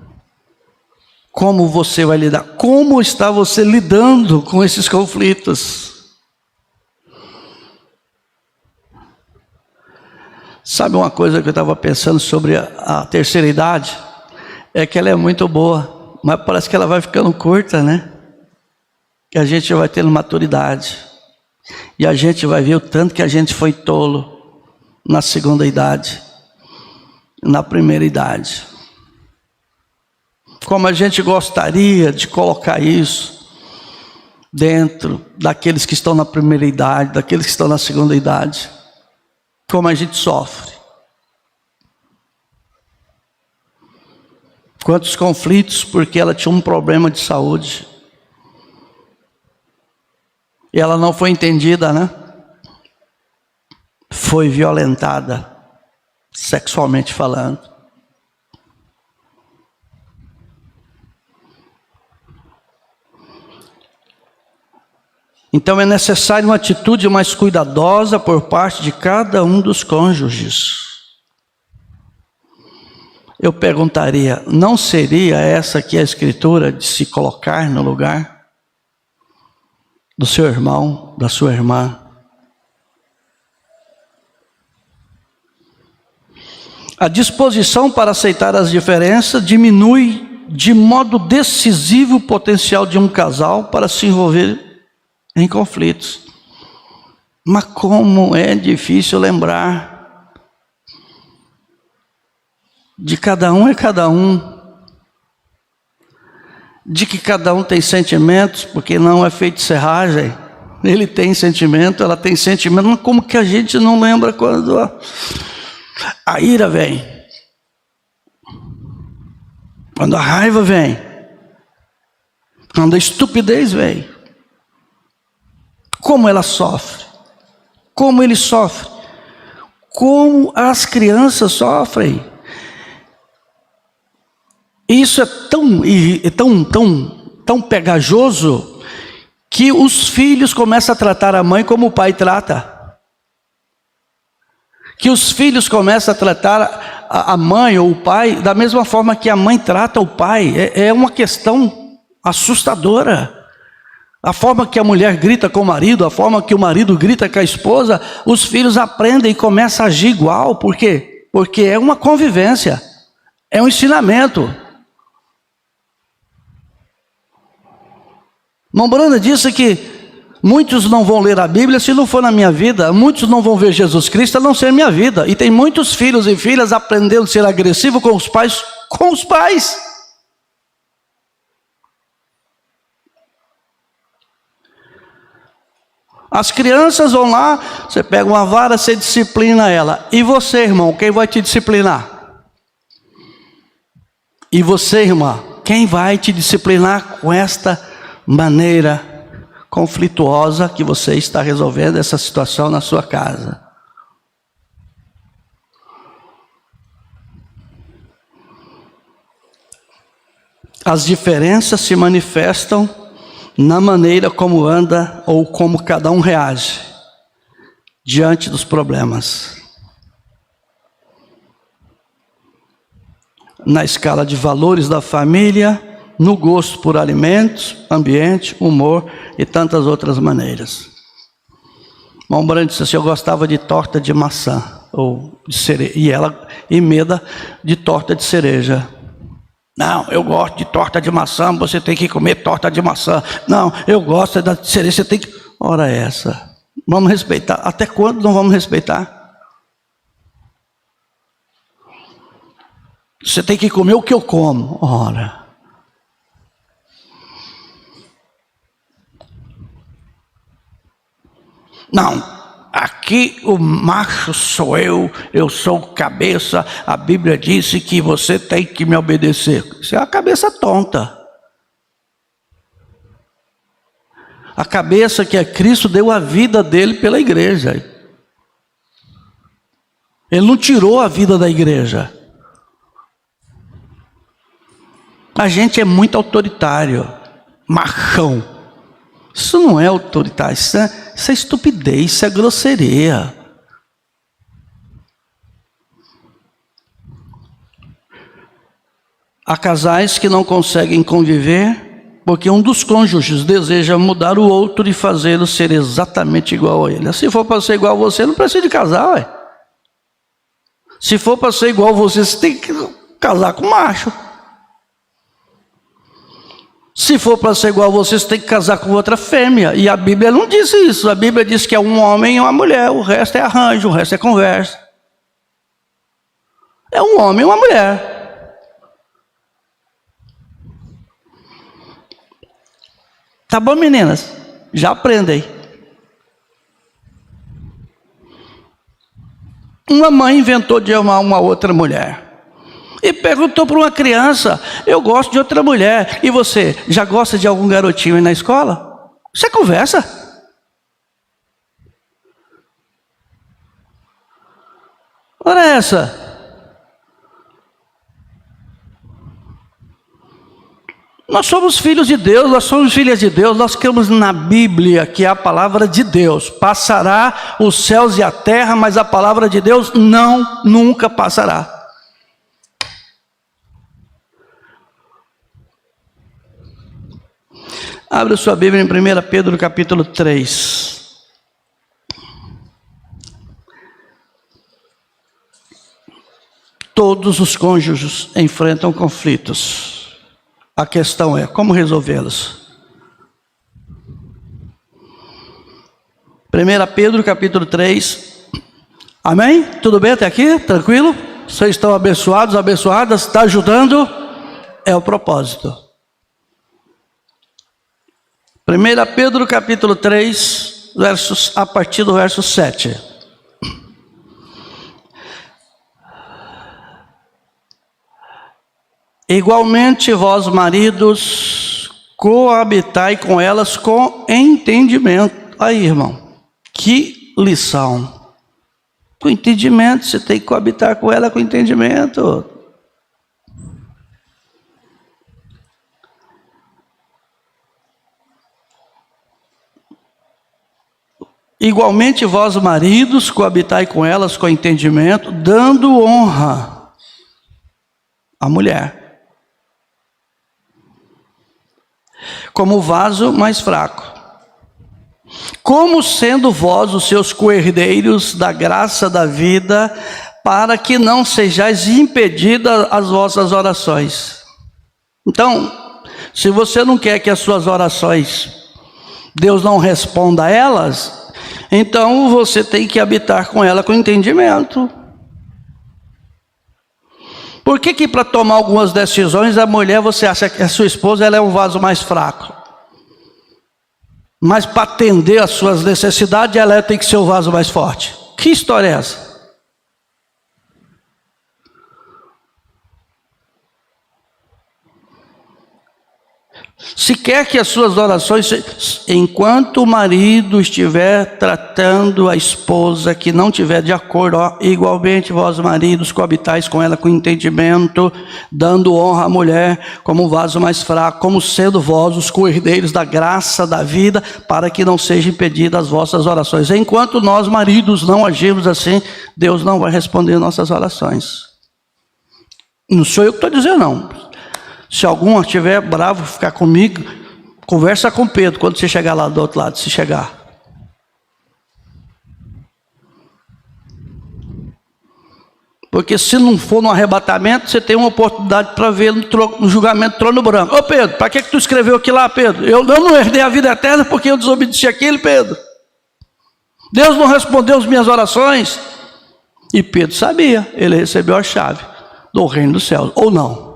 Como você vai lidar? Como está você lidando com esses conflitos? Sabe uma coisa que eu estava pensando sobre a terceira idade? É que ela é muito boa, mas parece que ela vai ficando curta, né? Que a gente vai tendo maturidade. E a gente vai ver o tanto que a gente foi tolo na segunda idade, na primeira idade. Como a gente gostaria de colocar isso dentro daqueles que estão na primeira idade, daqueles que estão na segunda idade. Como a gente sofre. Quantos conflitos porque ela tinha um problema de saúde. E ela não foi entendida, né? Foi violentada, sexualmente falando. Então é necessário uma atitude mais cuidadosa por parte de cada um dos cônjuges. Eu perguntaria, não seria essa aqui a escritura de se colocar no lugar do seu irmão, da sua irmã? A disposição para aceitar as diferenças diminui de modo decisivo o potencial de um casal para se envolver em conflitos. Mas como é difícil lembrar de cada um é cada um, de que cada um tem sentimentos, porque não é feito serragem. Ele tem sentimento, ela tem sentimento, mas como que a gente não lembra quando a ira vem? Quando a raiva vem? Quando a estupidez vem? Como ela sofre? Como ele sofre? Como as crianças sofrem? Isso é tão pegajoso que os filhos começam a tratar a mãe como o pai trata. Que os filhos começam a tratar a mãe ou o pai da mesma forma que a mãe trata o pai. É uma questão assustadora. A forma que a mulher grita com o marido, a forma que o marido grita com a esposa, os filhos aprendem e começam a agir igual. Por quê? Porque é uma convivência, é um ensinamento. Irmão Branda disse que muitos não vão ler a Bíblia se não for na minha vida, muitos não vão ver Jesus Cristo a não ser minha vida. E tem muitos filhos e filhas aprendendo a ser agressivo com os pais, As crianças vão lá, você pega uma vara, você disciplina ela. E você, irmão, quem vai te disciplinar? E você, irmã, quem vai te disciplinar com esta maneira conflituosa que você está resolvendo essa situação na sua casa? As diferenças se manifestam na maneira como anda ou como cada um reage diante dos problemas. Na escala de valores da família, no gosto por alimentos, ambiente, humor e tantas outras maneiras. Irmão Brando disse assim: eu gostava de torta de maçã ou de cereja, e ela emenda de torta de cereja. Não, eu gosto de torta de maçã, você tem que comer torta de maçã. Não, eu gosto da cereja, você tem que... Ora essa, vamos respeitar. Até quando não vamos respeitar? Você tem que comer o que eu como. Ora. Não. Aqui o macho sou eu sou o cabeça, a Bíblia disse que você tem que me obedecer. Isso é a cabeça tonta. A cabeça que é Cristo deu a vida dele pela igreja. Ele não tirou a vida da igreja. A gente é muito autoritário, machão. Isso não é autoritário, isso é estupidez, isso é grosseria. Há casais que não conseguem conviver porque um dos cônjuges deseja mudar o outro e fazê-lo ser exatamente igual a ele. Se for para ser igual a você, não precisa de casar, ué. Se for para ser igual a você, você tem que casar com macho. Se for para ser igual a você, você tem que casar com outra fêmea. E a Bíblia não diz isso. A Bíblia diz que é um homem e uma mulher. O resto é arranjo, o resto é conversa. É um homem e uma mulher. Tá bom, meninas? Já aprendem. Uma mãe inventou de amar uma outra mulher. E perguntou para uma criança: eu gosto de outra mulher. E você, já gosta de algum garotinho aí na escola? Você conversa. Ora essa. Nós somos filhos de Deus, nós somos filhas de Deus. Nós cremos na Bíblia, que é a palavra de Deus. Passará os céus e a terra, mas a palavra de Deus nunca passará. Abra sua Bíblia em 1 Pedro capítulo 3. Todos os cônjuges enfrentam conflitos. A questão é como resolvê-los. 1 Pedro capítulo 3. Amém? Tudo bem até aqui? Tranquilo? Vocês estão abençoados, abençoadas? Está ajudando? É o propósito. 1 Pedro capítulo 3, a partir do verso 7. Igualmente vós, maridos, coabitai com elas com entendimento. Aí, irmão, que lição. Com entendimento, você tem que coabitar com ela com entendimento. Igualmente vós, maridos, coabitai com elas com entendimento, dando honra à mulher, como vaso mais fraco, como sendo vós os seus co-herdeiros da graça da vida, para que não sejais impedidas as vossas orações. Então, se você não quer que as suas orações, Deus não responda a elas, então você tem que habitar com ela com entendimento. Por que para tomar algumas decisões, a mulher, você acha que a sua esposa ela é um vaso mais fraco? Mas para atender às suas necessidades, ela tem que ser o vaso mais forte. Que história é essa? Se quer que as suas orações, enquanto o marido estiver tratando a esposa que não tiver de acordo, igualmente vós maridos coabitais com ela com entendimento, dando honra à mulher como vaso mais fraco, como sendo vós os co-herdeiros da graça da vida, para que não sejam impedidas as vossas orações. Enquanto nós maridos não agimos assim, Deus não vai responder nossas orações. Não sou eu que estou dizendo não. Se algum estiver bravo, ficar comigo, conversa com Pedro quando você chegar lá do outro lado, se chegar. Porque se não for no arrebatamento, você tem uma oportunidade para ver no julgamento do trono branco. Ô Pedro, para que tu escreveu aquilo lá, Pedro? Eu não herdei a vida eterna porque eu desobedeci aquilo, Pedro. Deus não respondeu as minhas orações. E Pedro sabia, ele recebeu a chave do reino dos céus, ou não.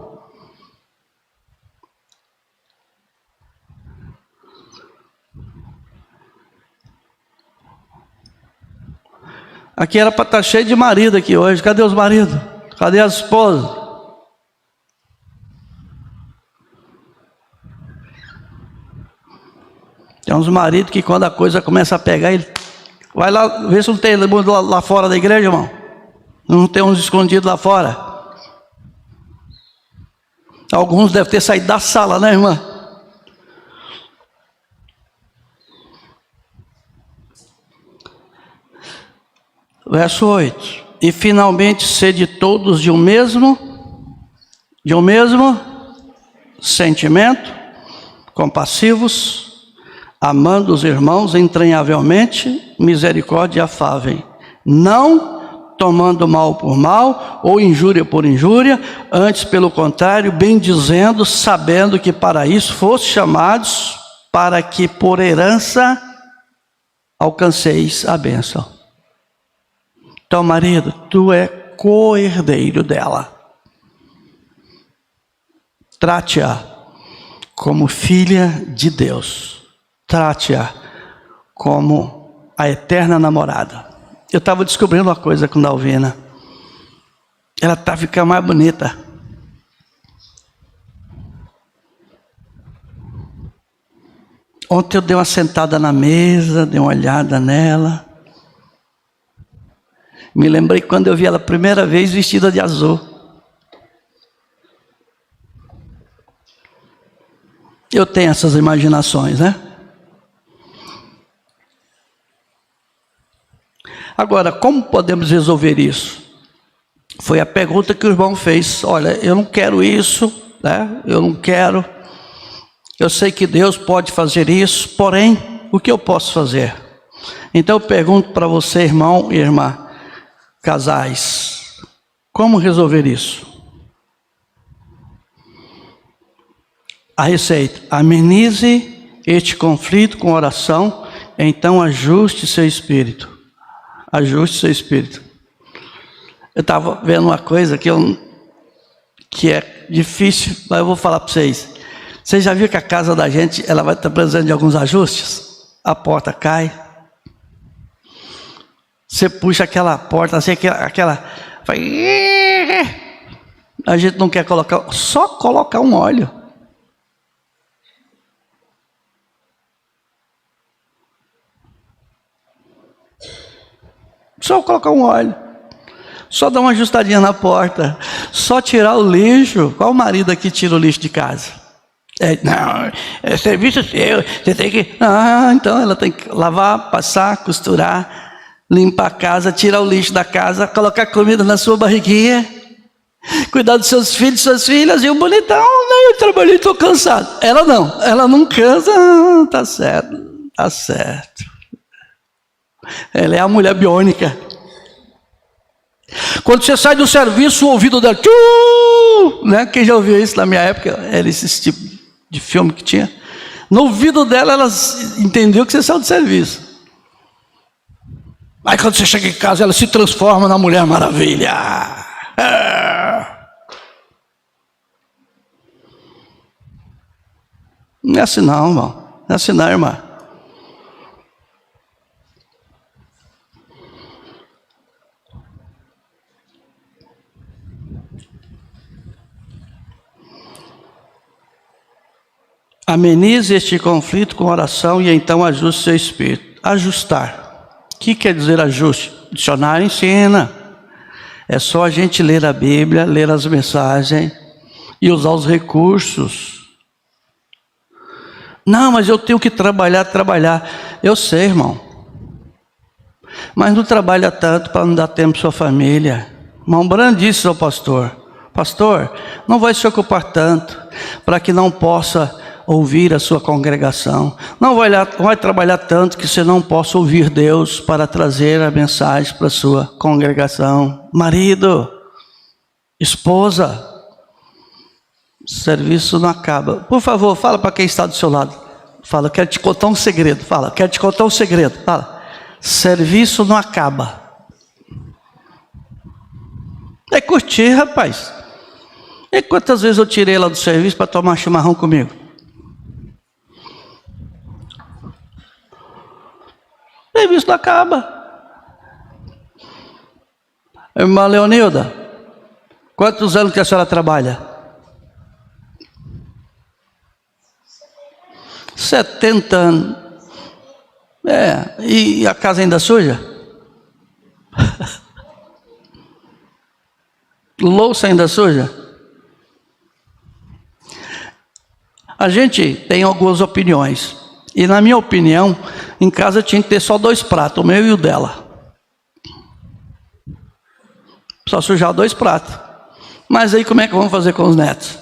Aqui era para estar cheio de marido aqui hoje. Cadê os maridos? Cadê as esposas? Tem uns maridos que quando a coisa começa a pegar, ele vai lá, vê se não tem lá fora da igreja, irmão. Não tem uns escondidos lá fora. Alguns devem ter saído da sala, né, irmã? Verso 8. E finalmente sede todos de um mesmo sentimento, compassivos, amando os irmãos entranhavelmente, misericórdia e afável, não tomando mal por mal, ou injúria por injúria, antes pelo contrário, bendizendo, sabendo que para isso foste chamados, para que por herança alcanceis a bênção. Então, marido, tu é co-herdeiro dela. Trate-a como filha de Deus. Trate-a como a eterna namorada. Eu estava descobrindo uma coisa com Dalvina. Ela está ficando mais bonita. Ontem eu dei uma sentada na mesa, dei uma olhada nela. Me lembrei quando eu vi ela a primeira vez vestida de azul. Eu tenho essas imaginações, né? Agora, como podemos resolver isso? Foi a pergunta que o irmão fez. Olha, eu não quero isso, né? Eu não quero. Eu sei que Deus pode fazer isso, porém, o que eu posso fazer? Então eu pergunto para você, irmão e irmã, casais, como resolver isso? A receita: amenize este conflito com oração, então ajuste seu espírito. Ajuste seu espírito. Eu estava vendo uma coisa que é difícil, mas eu vou falar para vocês. Vocês já viram que a casa da gente ela vai estar precisando de alguns ajustes? A porta cai. Você puxa aquela porta assim, aquela a gente não quer colocar, só colocar um óleo. Só colocar um óleo. Só dar uma ajustadinha na porta. Só tirar o lixo. Qual marido aqui tira o lixo de casa? Não, é serviço seu, você tem que... então ela tem que lavar, passar, costurar, limpar a casa, tirar o lixo da casa, colocar comida na sua barriguinha, cuidar dos seus filhos, suas filhas, e o bonitão, eu trabalhei, estou cansado. Ela não cansa, tá certo. Ela é a mulher biônica. Quando você sai do serviço, o ouvido dela, né? Quem já ouviu isso na minha época? Era esse tipo de filme que tinha. No ouvido dela, ela entendeu que você saiu do serviço. Aí quando você chega em casa, ela se transforma na Mulher Maravilha. Não é assim não, irmão. Não é assim não, irmã. Amenize este conflito com oração e então ajuste seu espírito. Ajustar. O que quer dizer ajuste? O dicionário ensina. É só a gente ler a Bíblia, ler as mensagens e usar os recursos. Não, mas eu tenho que trabalhar. Eu sei, irmão. Mas não trabalha tanto para não dar tempo para sua família. Irmão Brando disse ao pastor, não vai se ocupar tanto para que não possa ouvir a sua congregação. Não vai trabalhar tanto que você não possa ouvir Deus para trazer a mensagem para a sua congregação. Marido, esposa, serviço não acaba. Por favor, fala para quem está do seu lado. Fala, quero te contar um segredo. Fala, serviço não acaba. É curtir, rapaz. E quantas vezes eu tirei ela do serviço para tomar chimarrão comigo? O serviço não acaba. Irmã Leonilda, quantos anos que a senhora trabalha? 70 anos. E a casa ainda suja? Louça ainda suja? A gente tem algumas opiniões. E na minha opinião, em casa tinha que ter só 2 pratos, o meu e o dela. Só sujar 2 pratos. Mas aí como é que vamos fazer com os netos?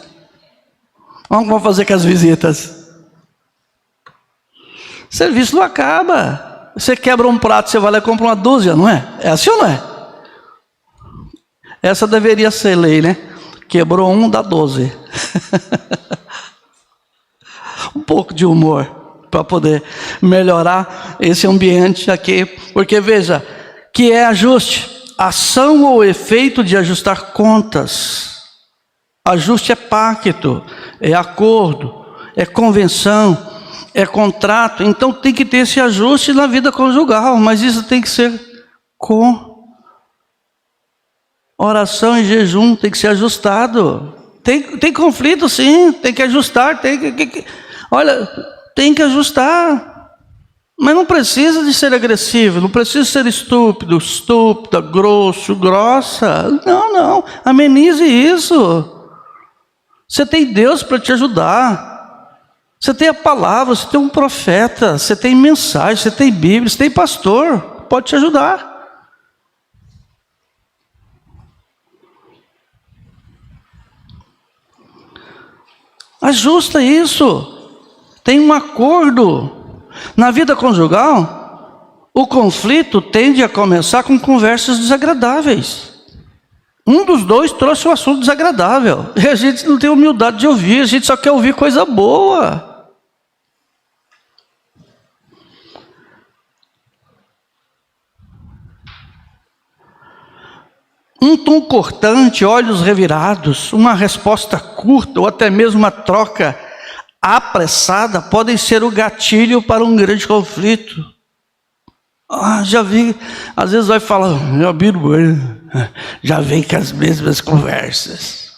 Vamos fazer com as visitas? O serviço não acaba. Você quebra um prato, você vai lá e compra uma dúzia, não é? É assim ou não é? Essa deveria ser lei, né? Quebrou um, dá 12. Um pouco de humor para poder melhorar esse ambiente aqui. Porque veja, que é ajuste? Ação ou efeito de ajustar contas. Ajuste é pacto, é acordo, é convenção, é contrato. Então tem que ter esse ajuste na vida conjugal, mas isso tem que ser com oração e jejum, tem que ser ajustado. Tem conflito sim, tem que ajustar, tem que ajustar. Mas não precisa de ser agressivo, não precisa ser estúpida, grosso, grossa. Não, amenize isso. Você tem Deus para te ajudar. Você tem a palavra, você tem um profeta, você tem mensagem, você tem Bíblia, você tem pastor, pode te ajudar. Ajusta isso. Tem um acordo. Na vida conjugal, o conflito tende a começar com conversas desagradáveis. Um dos dois trouxe um assunto desagradável. E a gente não tem humildade de ouvir, a gente só quer ouvir coisa boa. Um tom cortante, olhos revirados, uma resposta curta ou até mesmo uma troca apressada podem ser o gatilho para um grande conflito. Já vi, às vezes vai falar, já vem com as mesmas conversas.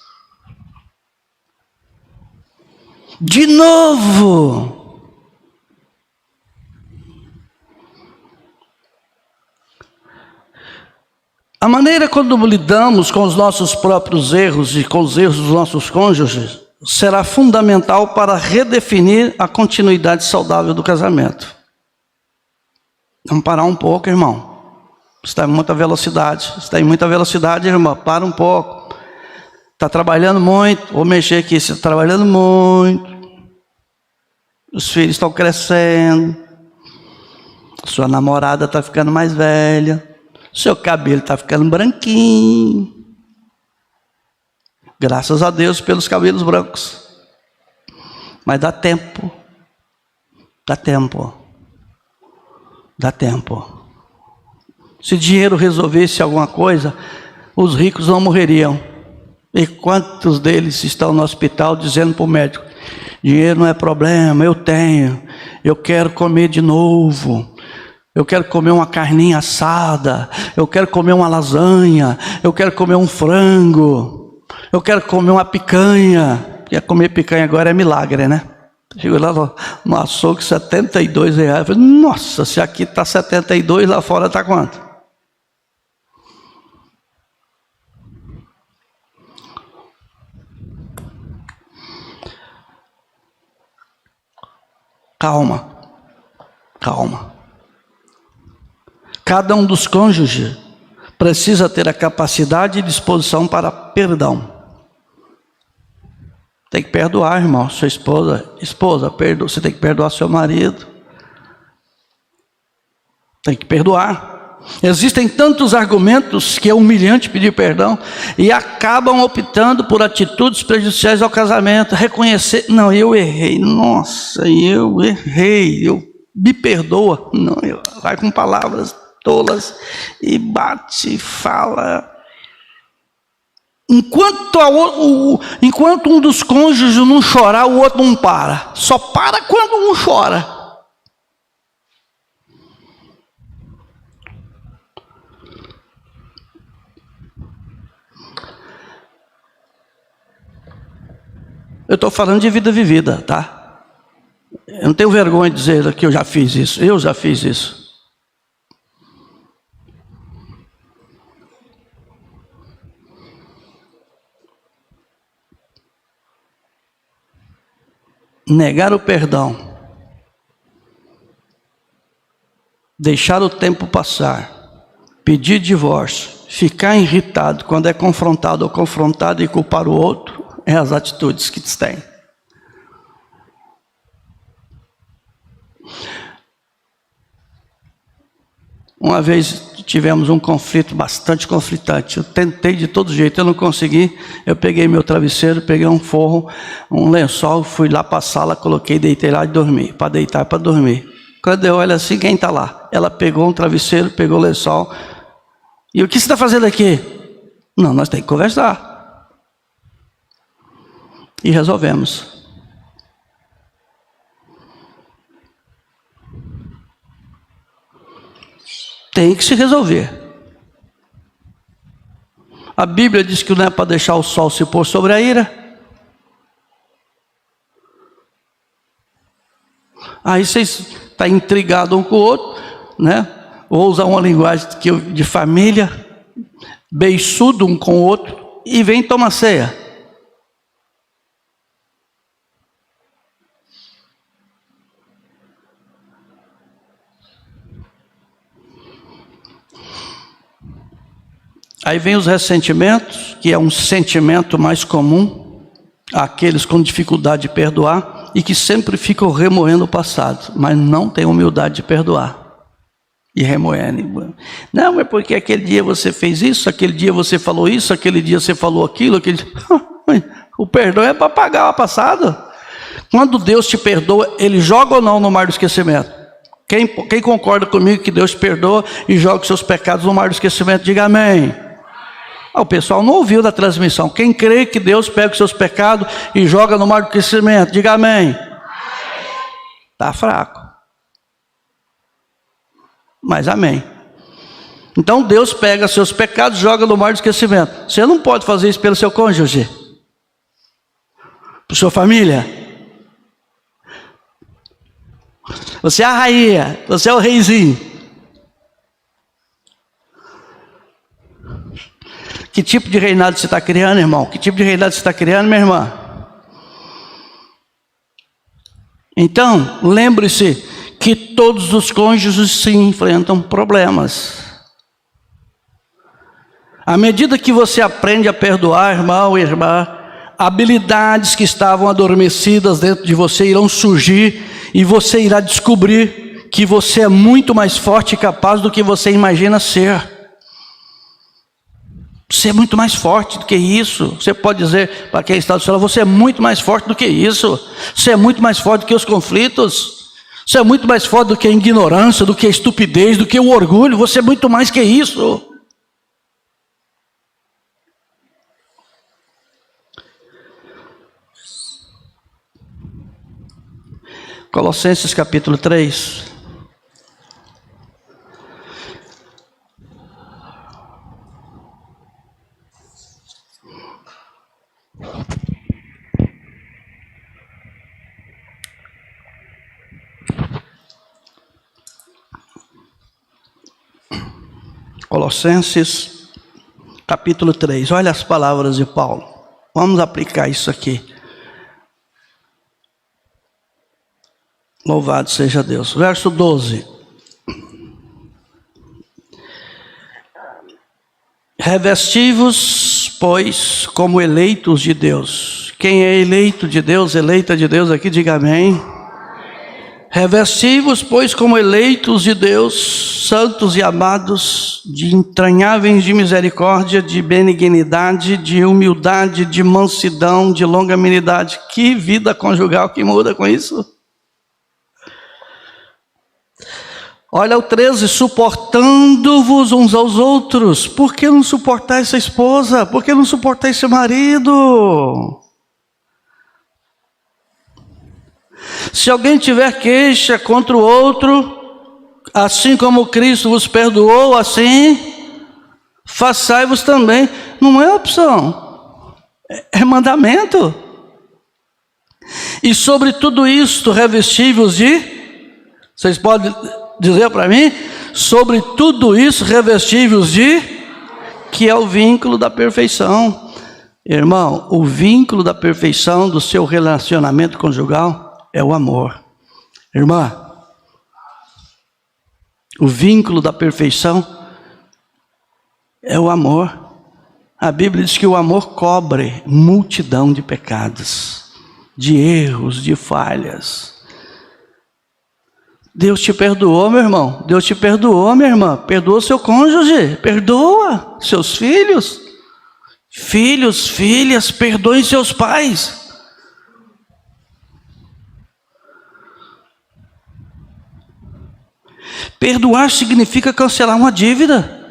De novo. A maneira como lidamos com os nossos próprios erros e com os erros dos nossos cônjuges será fundamental para redefinir a continuidade saudável do casamento. Vamos parar um pouco, irmão. Você está em muita velocidade. Você está em muita velocidade, irmão. Para um pouco. Está trabalhando muito. Vou mexer aqui. Você está trabalhando muito. Os filhos estão crescendo. Sua namorada está ficando mais velha. Seu cabelo está ficando branquinho. Graças a Deus pelos cabelos brancos. Mas dá tempo. Dá tempo. Dá tempo. Se dinheiro resolvesse alguma coisa, os ricos não morreriam. E quantos deles estão no hospital dizendo para o médico: dinheiro não é problema, eu tenho. Eu quero comer de novo. Eu quero comer uma carninha assada. Eu quero comer uma lasanha. Eu quero comer um frango. Eu quero comer uma picanha. Porque comer picanha agora é milagre, né? Chegou lá no açougue, R$72. Eu falei, nossa, se aqui está 72, lá fora está quanto? Calma. Calma. Cada um dos cônjuges precisa ter a capacidade e disposição para perdão. Tem que perdoar, irmão. Sua esposa, perdoa. Você tem que perdoar seu marido. Tem que perdoar. Existem tantos argumentos que é humilhante pedir perdão e acabam optando por atitudes prejudiciais ao casamento. Reconhecer, não, eu errei. Nossa, eu errei. Me perdoa. Não, vai com palavras tolas e bate, fala. Enquanto um dos cônjuges não chorar, o outro não para. Só para quando um chora. Eu estou falando de vida vivida, tá? Eu não tenho vergonha de dizer que eu já fiz isso. Eu já fiz isso. Negar o perdão, deixar o tempo passar, pedir divórcio, ficar irritado quando é confrontado ou confrontado e culpar o outro, é as atitudes que se tem. Uma vez tivemos um conflito bastante conflitante. Eu tentei de todo jeito, eu não consegui. Eu peguei meu travesseiro, peguei um forro, um lençol, fui lá para a sala, coloquei, deitei lá e dormi. Para deitar, para dormir. Quando eu olho assim, quem está lá? Ela pegou um travesseiro, pegou o lençol. E o que você está fazendo aqui? Não, nós temos que conversar. E resolvemos. Tem que se resolver. A Bíblia diz que não é para deixar o sol se pôr sobre a ira. Aí vocês estão intrigados um com o outro, né? Vou usar uma linguagem de família, beiçudo um com o outro, e vem tomar ceia. Aí vem os ressentimentos, que é um sentimento mais comum àqueles com dificuldade de perdoar e que sempre ficam remoendo o passado, mas não tem humildade de perdoar e remoendo. Não, é porque aquele dia você fez isso, aquele dia você falou isso, aquele dia você falou aquilo, O perdão é para pagar o passado. Quando Deus te perdoa, Ele joga ou não no mar do esquecimento? Quem concorda comigo que Deus perdoa e joga os seus pecados no mar do esquecimento, diga amém. O pessoal não ouviu da transmissão. Quem crê que Deus pega os seus pecados e joga no mar do esquecimento, diga amém. Está fraco. Mas amém. Então Deus pega seus pecados e joga no mar do esquecimento. Você não pode fazer isso pelo seu cônjuge, por sua família. Você é a rainha, você é o reizinho. Que tipo de reinado você está criando, irmão? Que tipo de reinado você está criando, minha irmã? Então, lembre-se que todos os cônjuges se enfrentam problemas. À medida que você aprende a perdoar, irmão e irmã, habilidades que estavam adormecidas dentro de você irão surgir e você irá descobrir que você é muito mais forte e capaz do que você imagina ser. Você é muito mais forte do que isso. Você pode dizer para quem está do seu lado, você é muito mais forte do que isso. Você é muito mais forte do que os conflitos. Você é muito mais forte do que a ignorância, do que a estupidez, do que o orgulho. Você é muito mais que isso. Colossenses capítulo 3. Colossenses capítulo 3. Olha as palavras de Paulo. Vamos aplicar isso aqui. Louvado seja Deus. Verso 12. Revesti-vos, pois, como eleitos de Deus. Quem é eleito de Deus, eleita de Deus aqui, diga amém. Revesti-vos, pois, como eleitos de Deus, santos e amados, de entranháveis de misericórdia, de benignidade, de humildade, de mansidão, de longanimidade. Que vida conjugal que muda com isso? Olha o 13, suportando-vos uns aos outros. Por que não suportar essa esposa? Por que não suportar esse marido? Se alguém tiver queixa contra o outro, assim como Cristo vos perdoou, assim façai-vos também. Não é opção, é mandamento. E sobre tudo isto revesti-vos de... Vocês podem dizer para mim? Sobre tudo isso revesti-vos de... Que é o vínculo da perfeição. Irmão, o vínculo da perfeição do seu relacionamento conjugal é o amor. Irmã, o vínculo da perfeição é o amor. A Bíblia diz que o amor cobre multidão de pecados, de erros, de falhas. Deus te perdoou, meu irmão. Deus te perdoou, minha irmã. Perdoa seu cônjuge. Perdoa seus filhos. Filhos, filhas, perdoem seus pais. Perdoar significa cancelar uma dívida.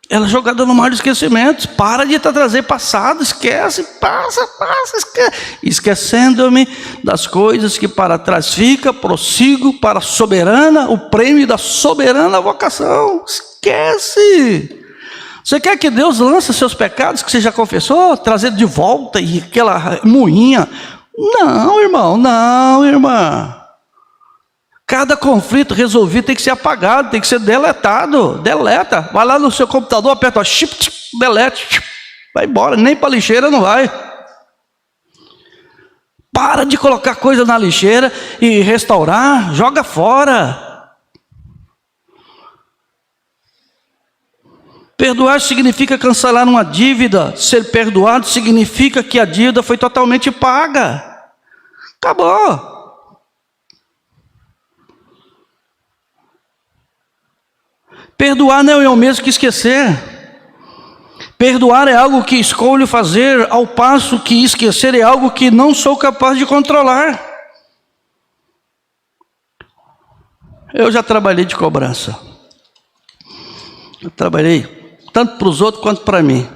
Ela é jogada no mar do esquecimento. Para de trazer passado, esquece, passa, esquece. Esquecendo-me das coisas que para trás fica, prossigo para a soberana, o prêmio da soberana vocação. Esquece. Você quer que Deus lance seus pecados que você já confessou, trazer de volta e aquela moinha? Não, irmão, não, irmã. Cada conflito resolvido tem que ser apagado, tem que ser deletado. Deleta. Vai lá no seu computador, aperta, shift, delete, vai embora, nem para a lixeira não vai. Para de colocar coisa na lixeira e restaurar, joga fora. Perdoar significa cancelar uma dívida. Ser perdoado significa que a dívida foi totalmente paga. Acabou. Perdoar não é o mesmo que esquecer. Perdoar é algo que escolho fazer, ao passo que esquecer é algo que não sou capaz de controlar. Eu já trabalhei de cobrança. Eu trabalhei tanto para os outros quanto para mim.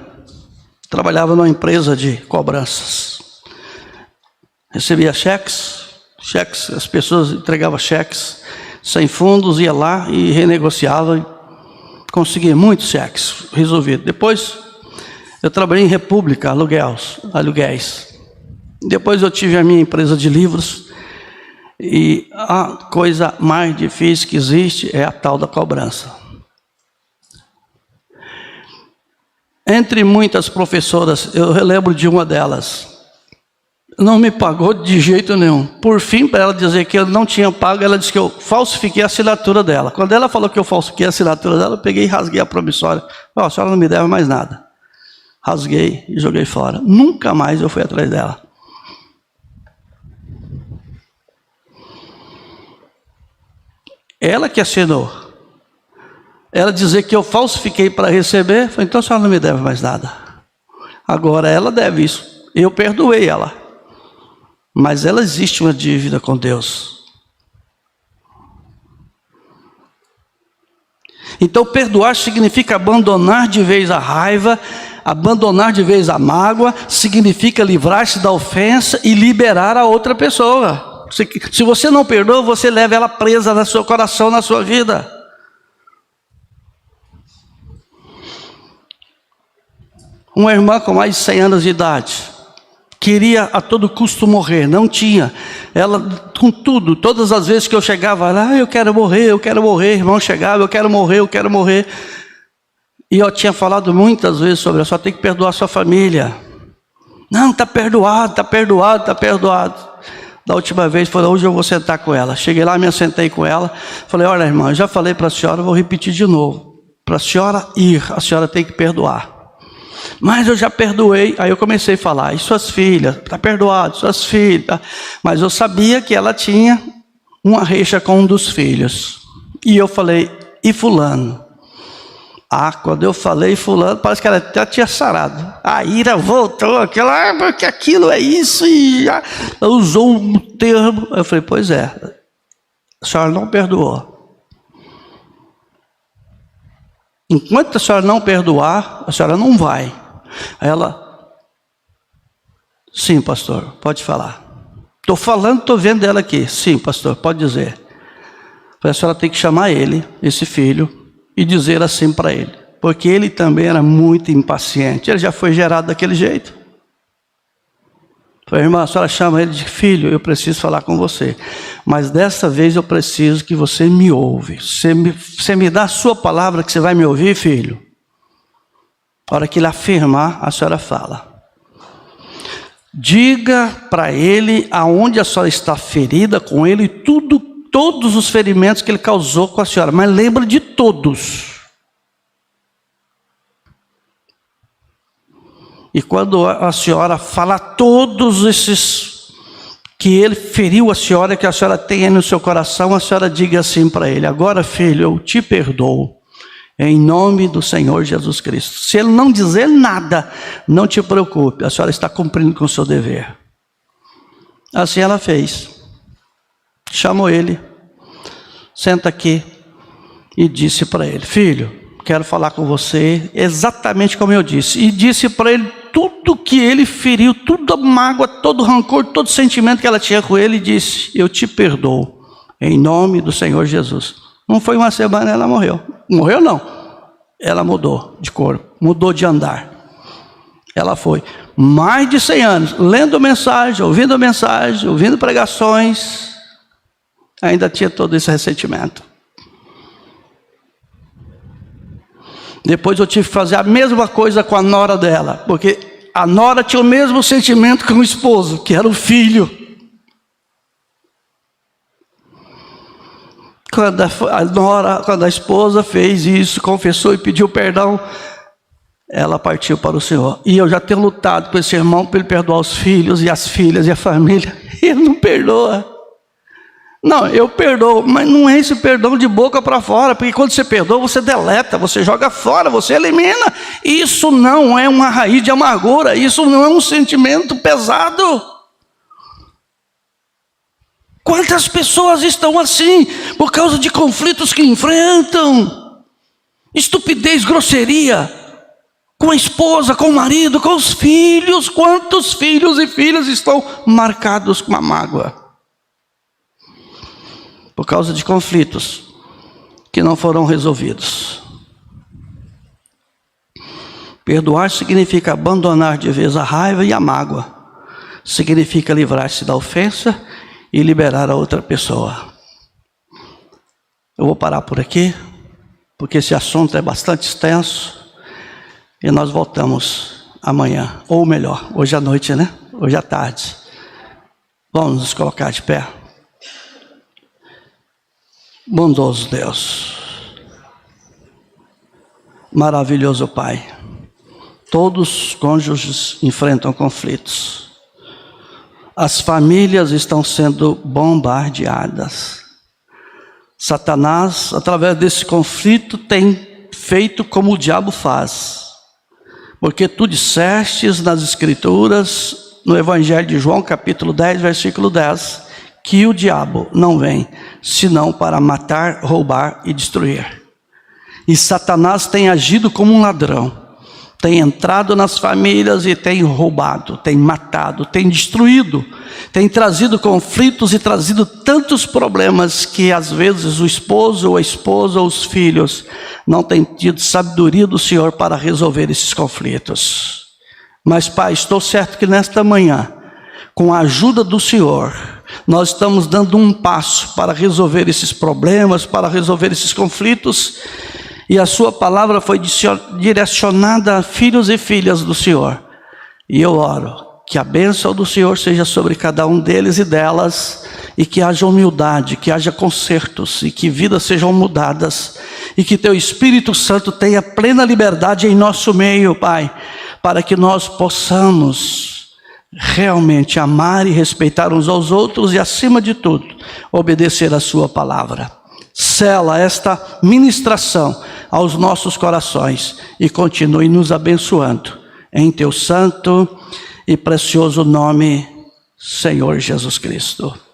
Trabalhava numa empresa de cobranças. Recebia cheques, as pessoas entregavam cheques sem fundos, ia lá e renegociava. Consegui muitos cheques resolvidos. Depois eu trabalhei em República, aluguéis. Depois eu tive a minha empresa de livros. E a coisa mais difícil que existe é a tal da cobrança. Entre muitas professoras, eu lembro de uma delas. Não me pagou de jeito nenhum. Por fim, para ela dizer que eu não tinha pago, ela disse que eu falsifiquei a assinatura dela. Quando ela falou que eu falsifiquei a assinatura dela, eu peguei e rasguei a promissória. A senhora não me deve mais nada. Rasguei e joguei fora. Nunca mais eu fui atrás dela. Ela que assinou. Ela dizer que eu falsifiquei para receber, falei, então a senhora não me deve mais nada. Agora ela deve isso. Eu perdoei ela. Mas ela existe uma dívida com Deus. Então perdoar significa abandonar de vez a raiva, abandonar de vez a mágoa, significa livrar-se da ofensa e liberar a outra pessoa. Se você não perdoa, você leva ela presa no seu coração, na sua vida. Uma irmã com mais de 100 anos de idade queria a todo custo morrer, não tinha. Ela, com tudo, todas as vezes que eu chegava lá, eu quero morrer, irmão chegava, eu quero morrer. E eu tinha falado muitas vezes sobre isso, só tem que perdoar a sua família. Não, está perdoado. Da última vez, falei, hoje eu vou sentar com ela. Cheguei lá, me assentei com ela, falei, olha irmã, eu já falei para a senhora, vou repetir de novo. Para a senhora ir, a senhora tem que perdoar. Mas eu já perdoei. Aí eu comecei a falar, e suas filhas, está perdoado, suas filhas. Mas eu sabia que ela tinha uma rixa com um dos filhos. E eu falei, e fulano? Quando eu falei fulano, parece que ela até tinha sarado. A ira voltou, porque aquilo é isso, e já usou um termo. Eu falei, pois é, a senhora não perdoou. Enquanto a senhora não perdoar, a senhora não vai. Aí ela, sim pastor, pode falar. Estou falando, estou vendo ela aqui. Sim pastor, pode dizer. A senhora tem que chamar ele, esse filho, e dizer assim para ele. Porque ele também era muito impaciente. Ele já foi gerado daquele jeito. Falei, irmã, a senhora chama ele de filho, eu preciso falar com você. Mas dessa vez eu preciso que você me ouve. Você me dá a sua palavra que você vai me ouvir, filho? A hora que ele afirmar, a senhora fala. Diga para ele aonde a senhora está ferida com ele, todos os ferimentos que ele causou com a senhora. Mas lembra de todos. E quando a senhora fala todos esses que ele feriu a senhora, que a senhora tem aí no seu coração, a senhora diga assim para ele, agora filho, eu te perdoo, em nome do Senhor Jesus Cristo. Se ele não dizer nada, não te preocupe, a senhora está cumprindo com o seu dever. Assim ela fez. Chamou ele, senta aqui e disse para ele, filho, quero falar com você exatamente como eu disse. E disse para ele tudo que ele feriu, toda mágoa, todo rancor, todo sentimento que ela tinha com ele. E disse, eu te perdoo, em nome do Senhor Jesus. Não foi uma semana, ela morreu. Morreu não, ela mudou de corpo, mudou de andar. Ela foi mais de 100 anos, lendo mensagem, ouvindo pregações. Ainda tinha todo esse ressentimento. Depois eu tive que fazer a mesma coisa com a nora dela, porque a nora tinha o mesmo sentimento com o esposo, que era o filho. Quando a esposa fez isso, confessou e pediu perdão, ela partiu para o Senhor. E eu já tenho lutado com esse irmão para ele perdoar os filhos e as filhas e a família. Ele não perdoa. Não, eu perdoo, mas não é esse perdão de boca para fora, porque quando você perdoa, você deleta, você joga fora, você elimina. Isso não é uma raiz de amargura, isso não é um sentimento pesado. Quantas pessoas estão assim, por causa de conflitos que enfrentam? Estupidez, grosseria, com a esposa, com o marido, com os filhos. Quantos filhos e filhas estão marcados com a mágoa? Por causa de conflitos que não foram resolvidos. Perdoar significa abandonar de vez a raiva e a mágoa. Significa livrar-se da ofensa e liberar a outra pessoa. Eu vou parar por aqui, porque esse assunto é bastante extenso. E nós voltamos amanhã, ou melhor, hoje à noite, né? Hoje à tarde. Vamos nos colocar de pé. Bondoso Deus, maravilhoso Pai, todos os cônjuges enfrentam conflitos, as famílias estão sendo bombardeadas. Satanás, através desse conflito, tem feito como o diabo faz, porque tu dissestes nas Escrituras, no Evangelho de João, capítulo 10, versículo 10, que o diabo não vem, senão para matar, roubar e destruir. E Satanás tem agido como um ladrão, tem entrado nas famílias e tem roubado, tem matado, tem destruído, tem trazido conflitos e trazido tantos problemas que às vezes o esposo ou a esposa ou os filhos não têm tido sabedoria do Senhor para resolver esses conflitos. Mas Pai, estou certo que nesta manhã, com a ajuda do Senhor, nós estamos dando um passo para resolver esses problemas, para resolver esses conflitos, e a sua palavra foi direcionada a filhos e filhas do Senhor. E eu oro que a bênção do Senhor seja sobre cada um deles e delas, e que haja humildade, que haja consertos, e que vidas sejam mudadas, e que teu Espírito Santo tenha plena liberdade em nosso meio, Pai, para que nós possamos realmente amar e respeitar uns aos outros e, acima de tudo, obedecer a sua palavra. Sela esta ministração aos nossos corações e continue nos abençoando. Em teu santo e precioso nome, Senhor Jesus Cristo.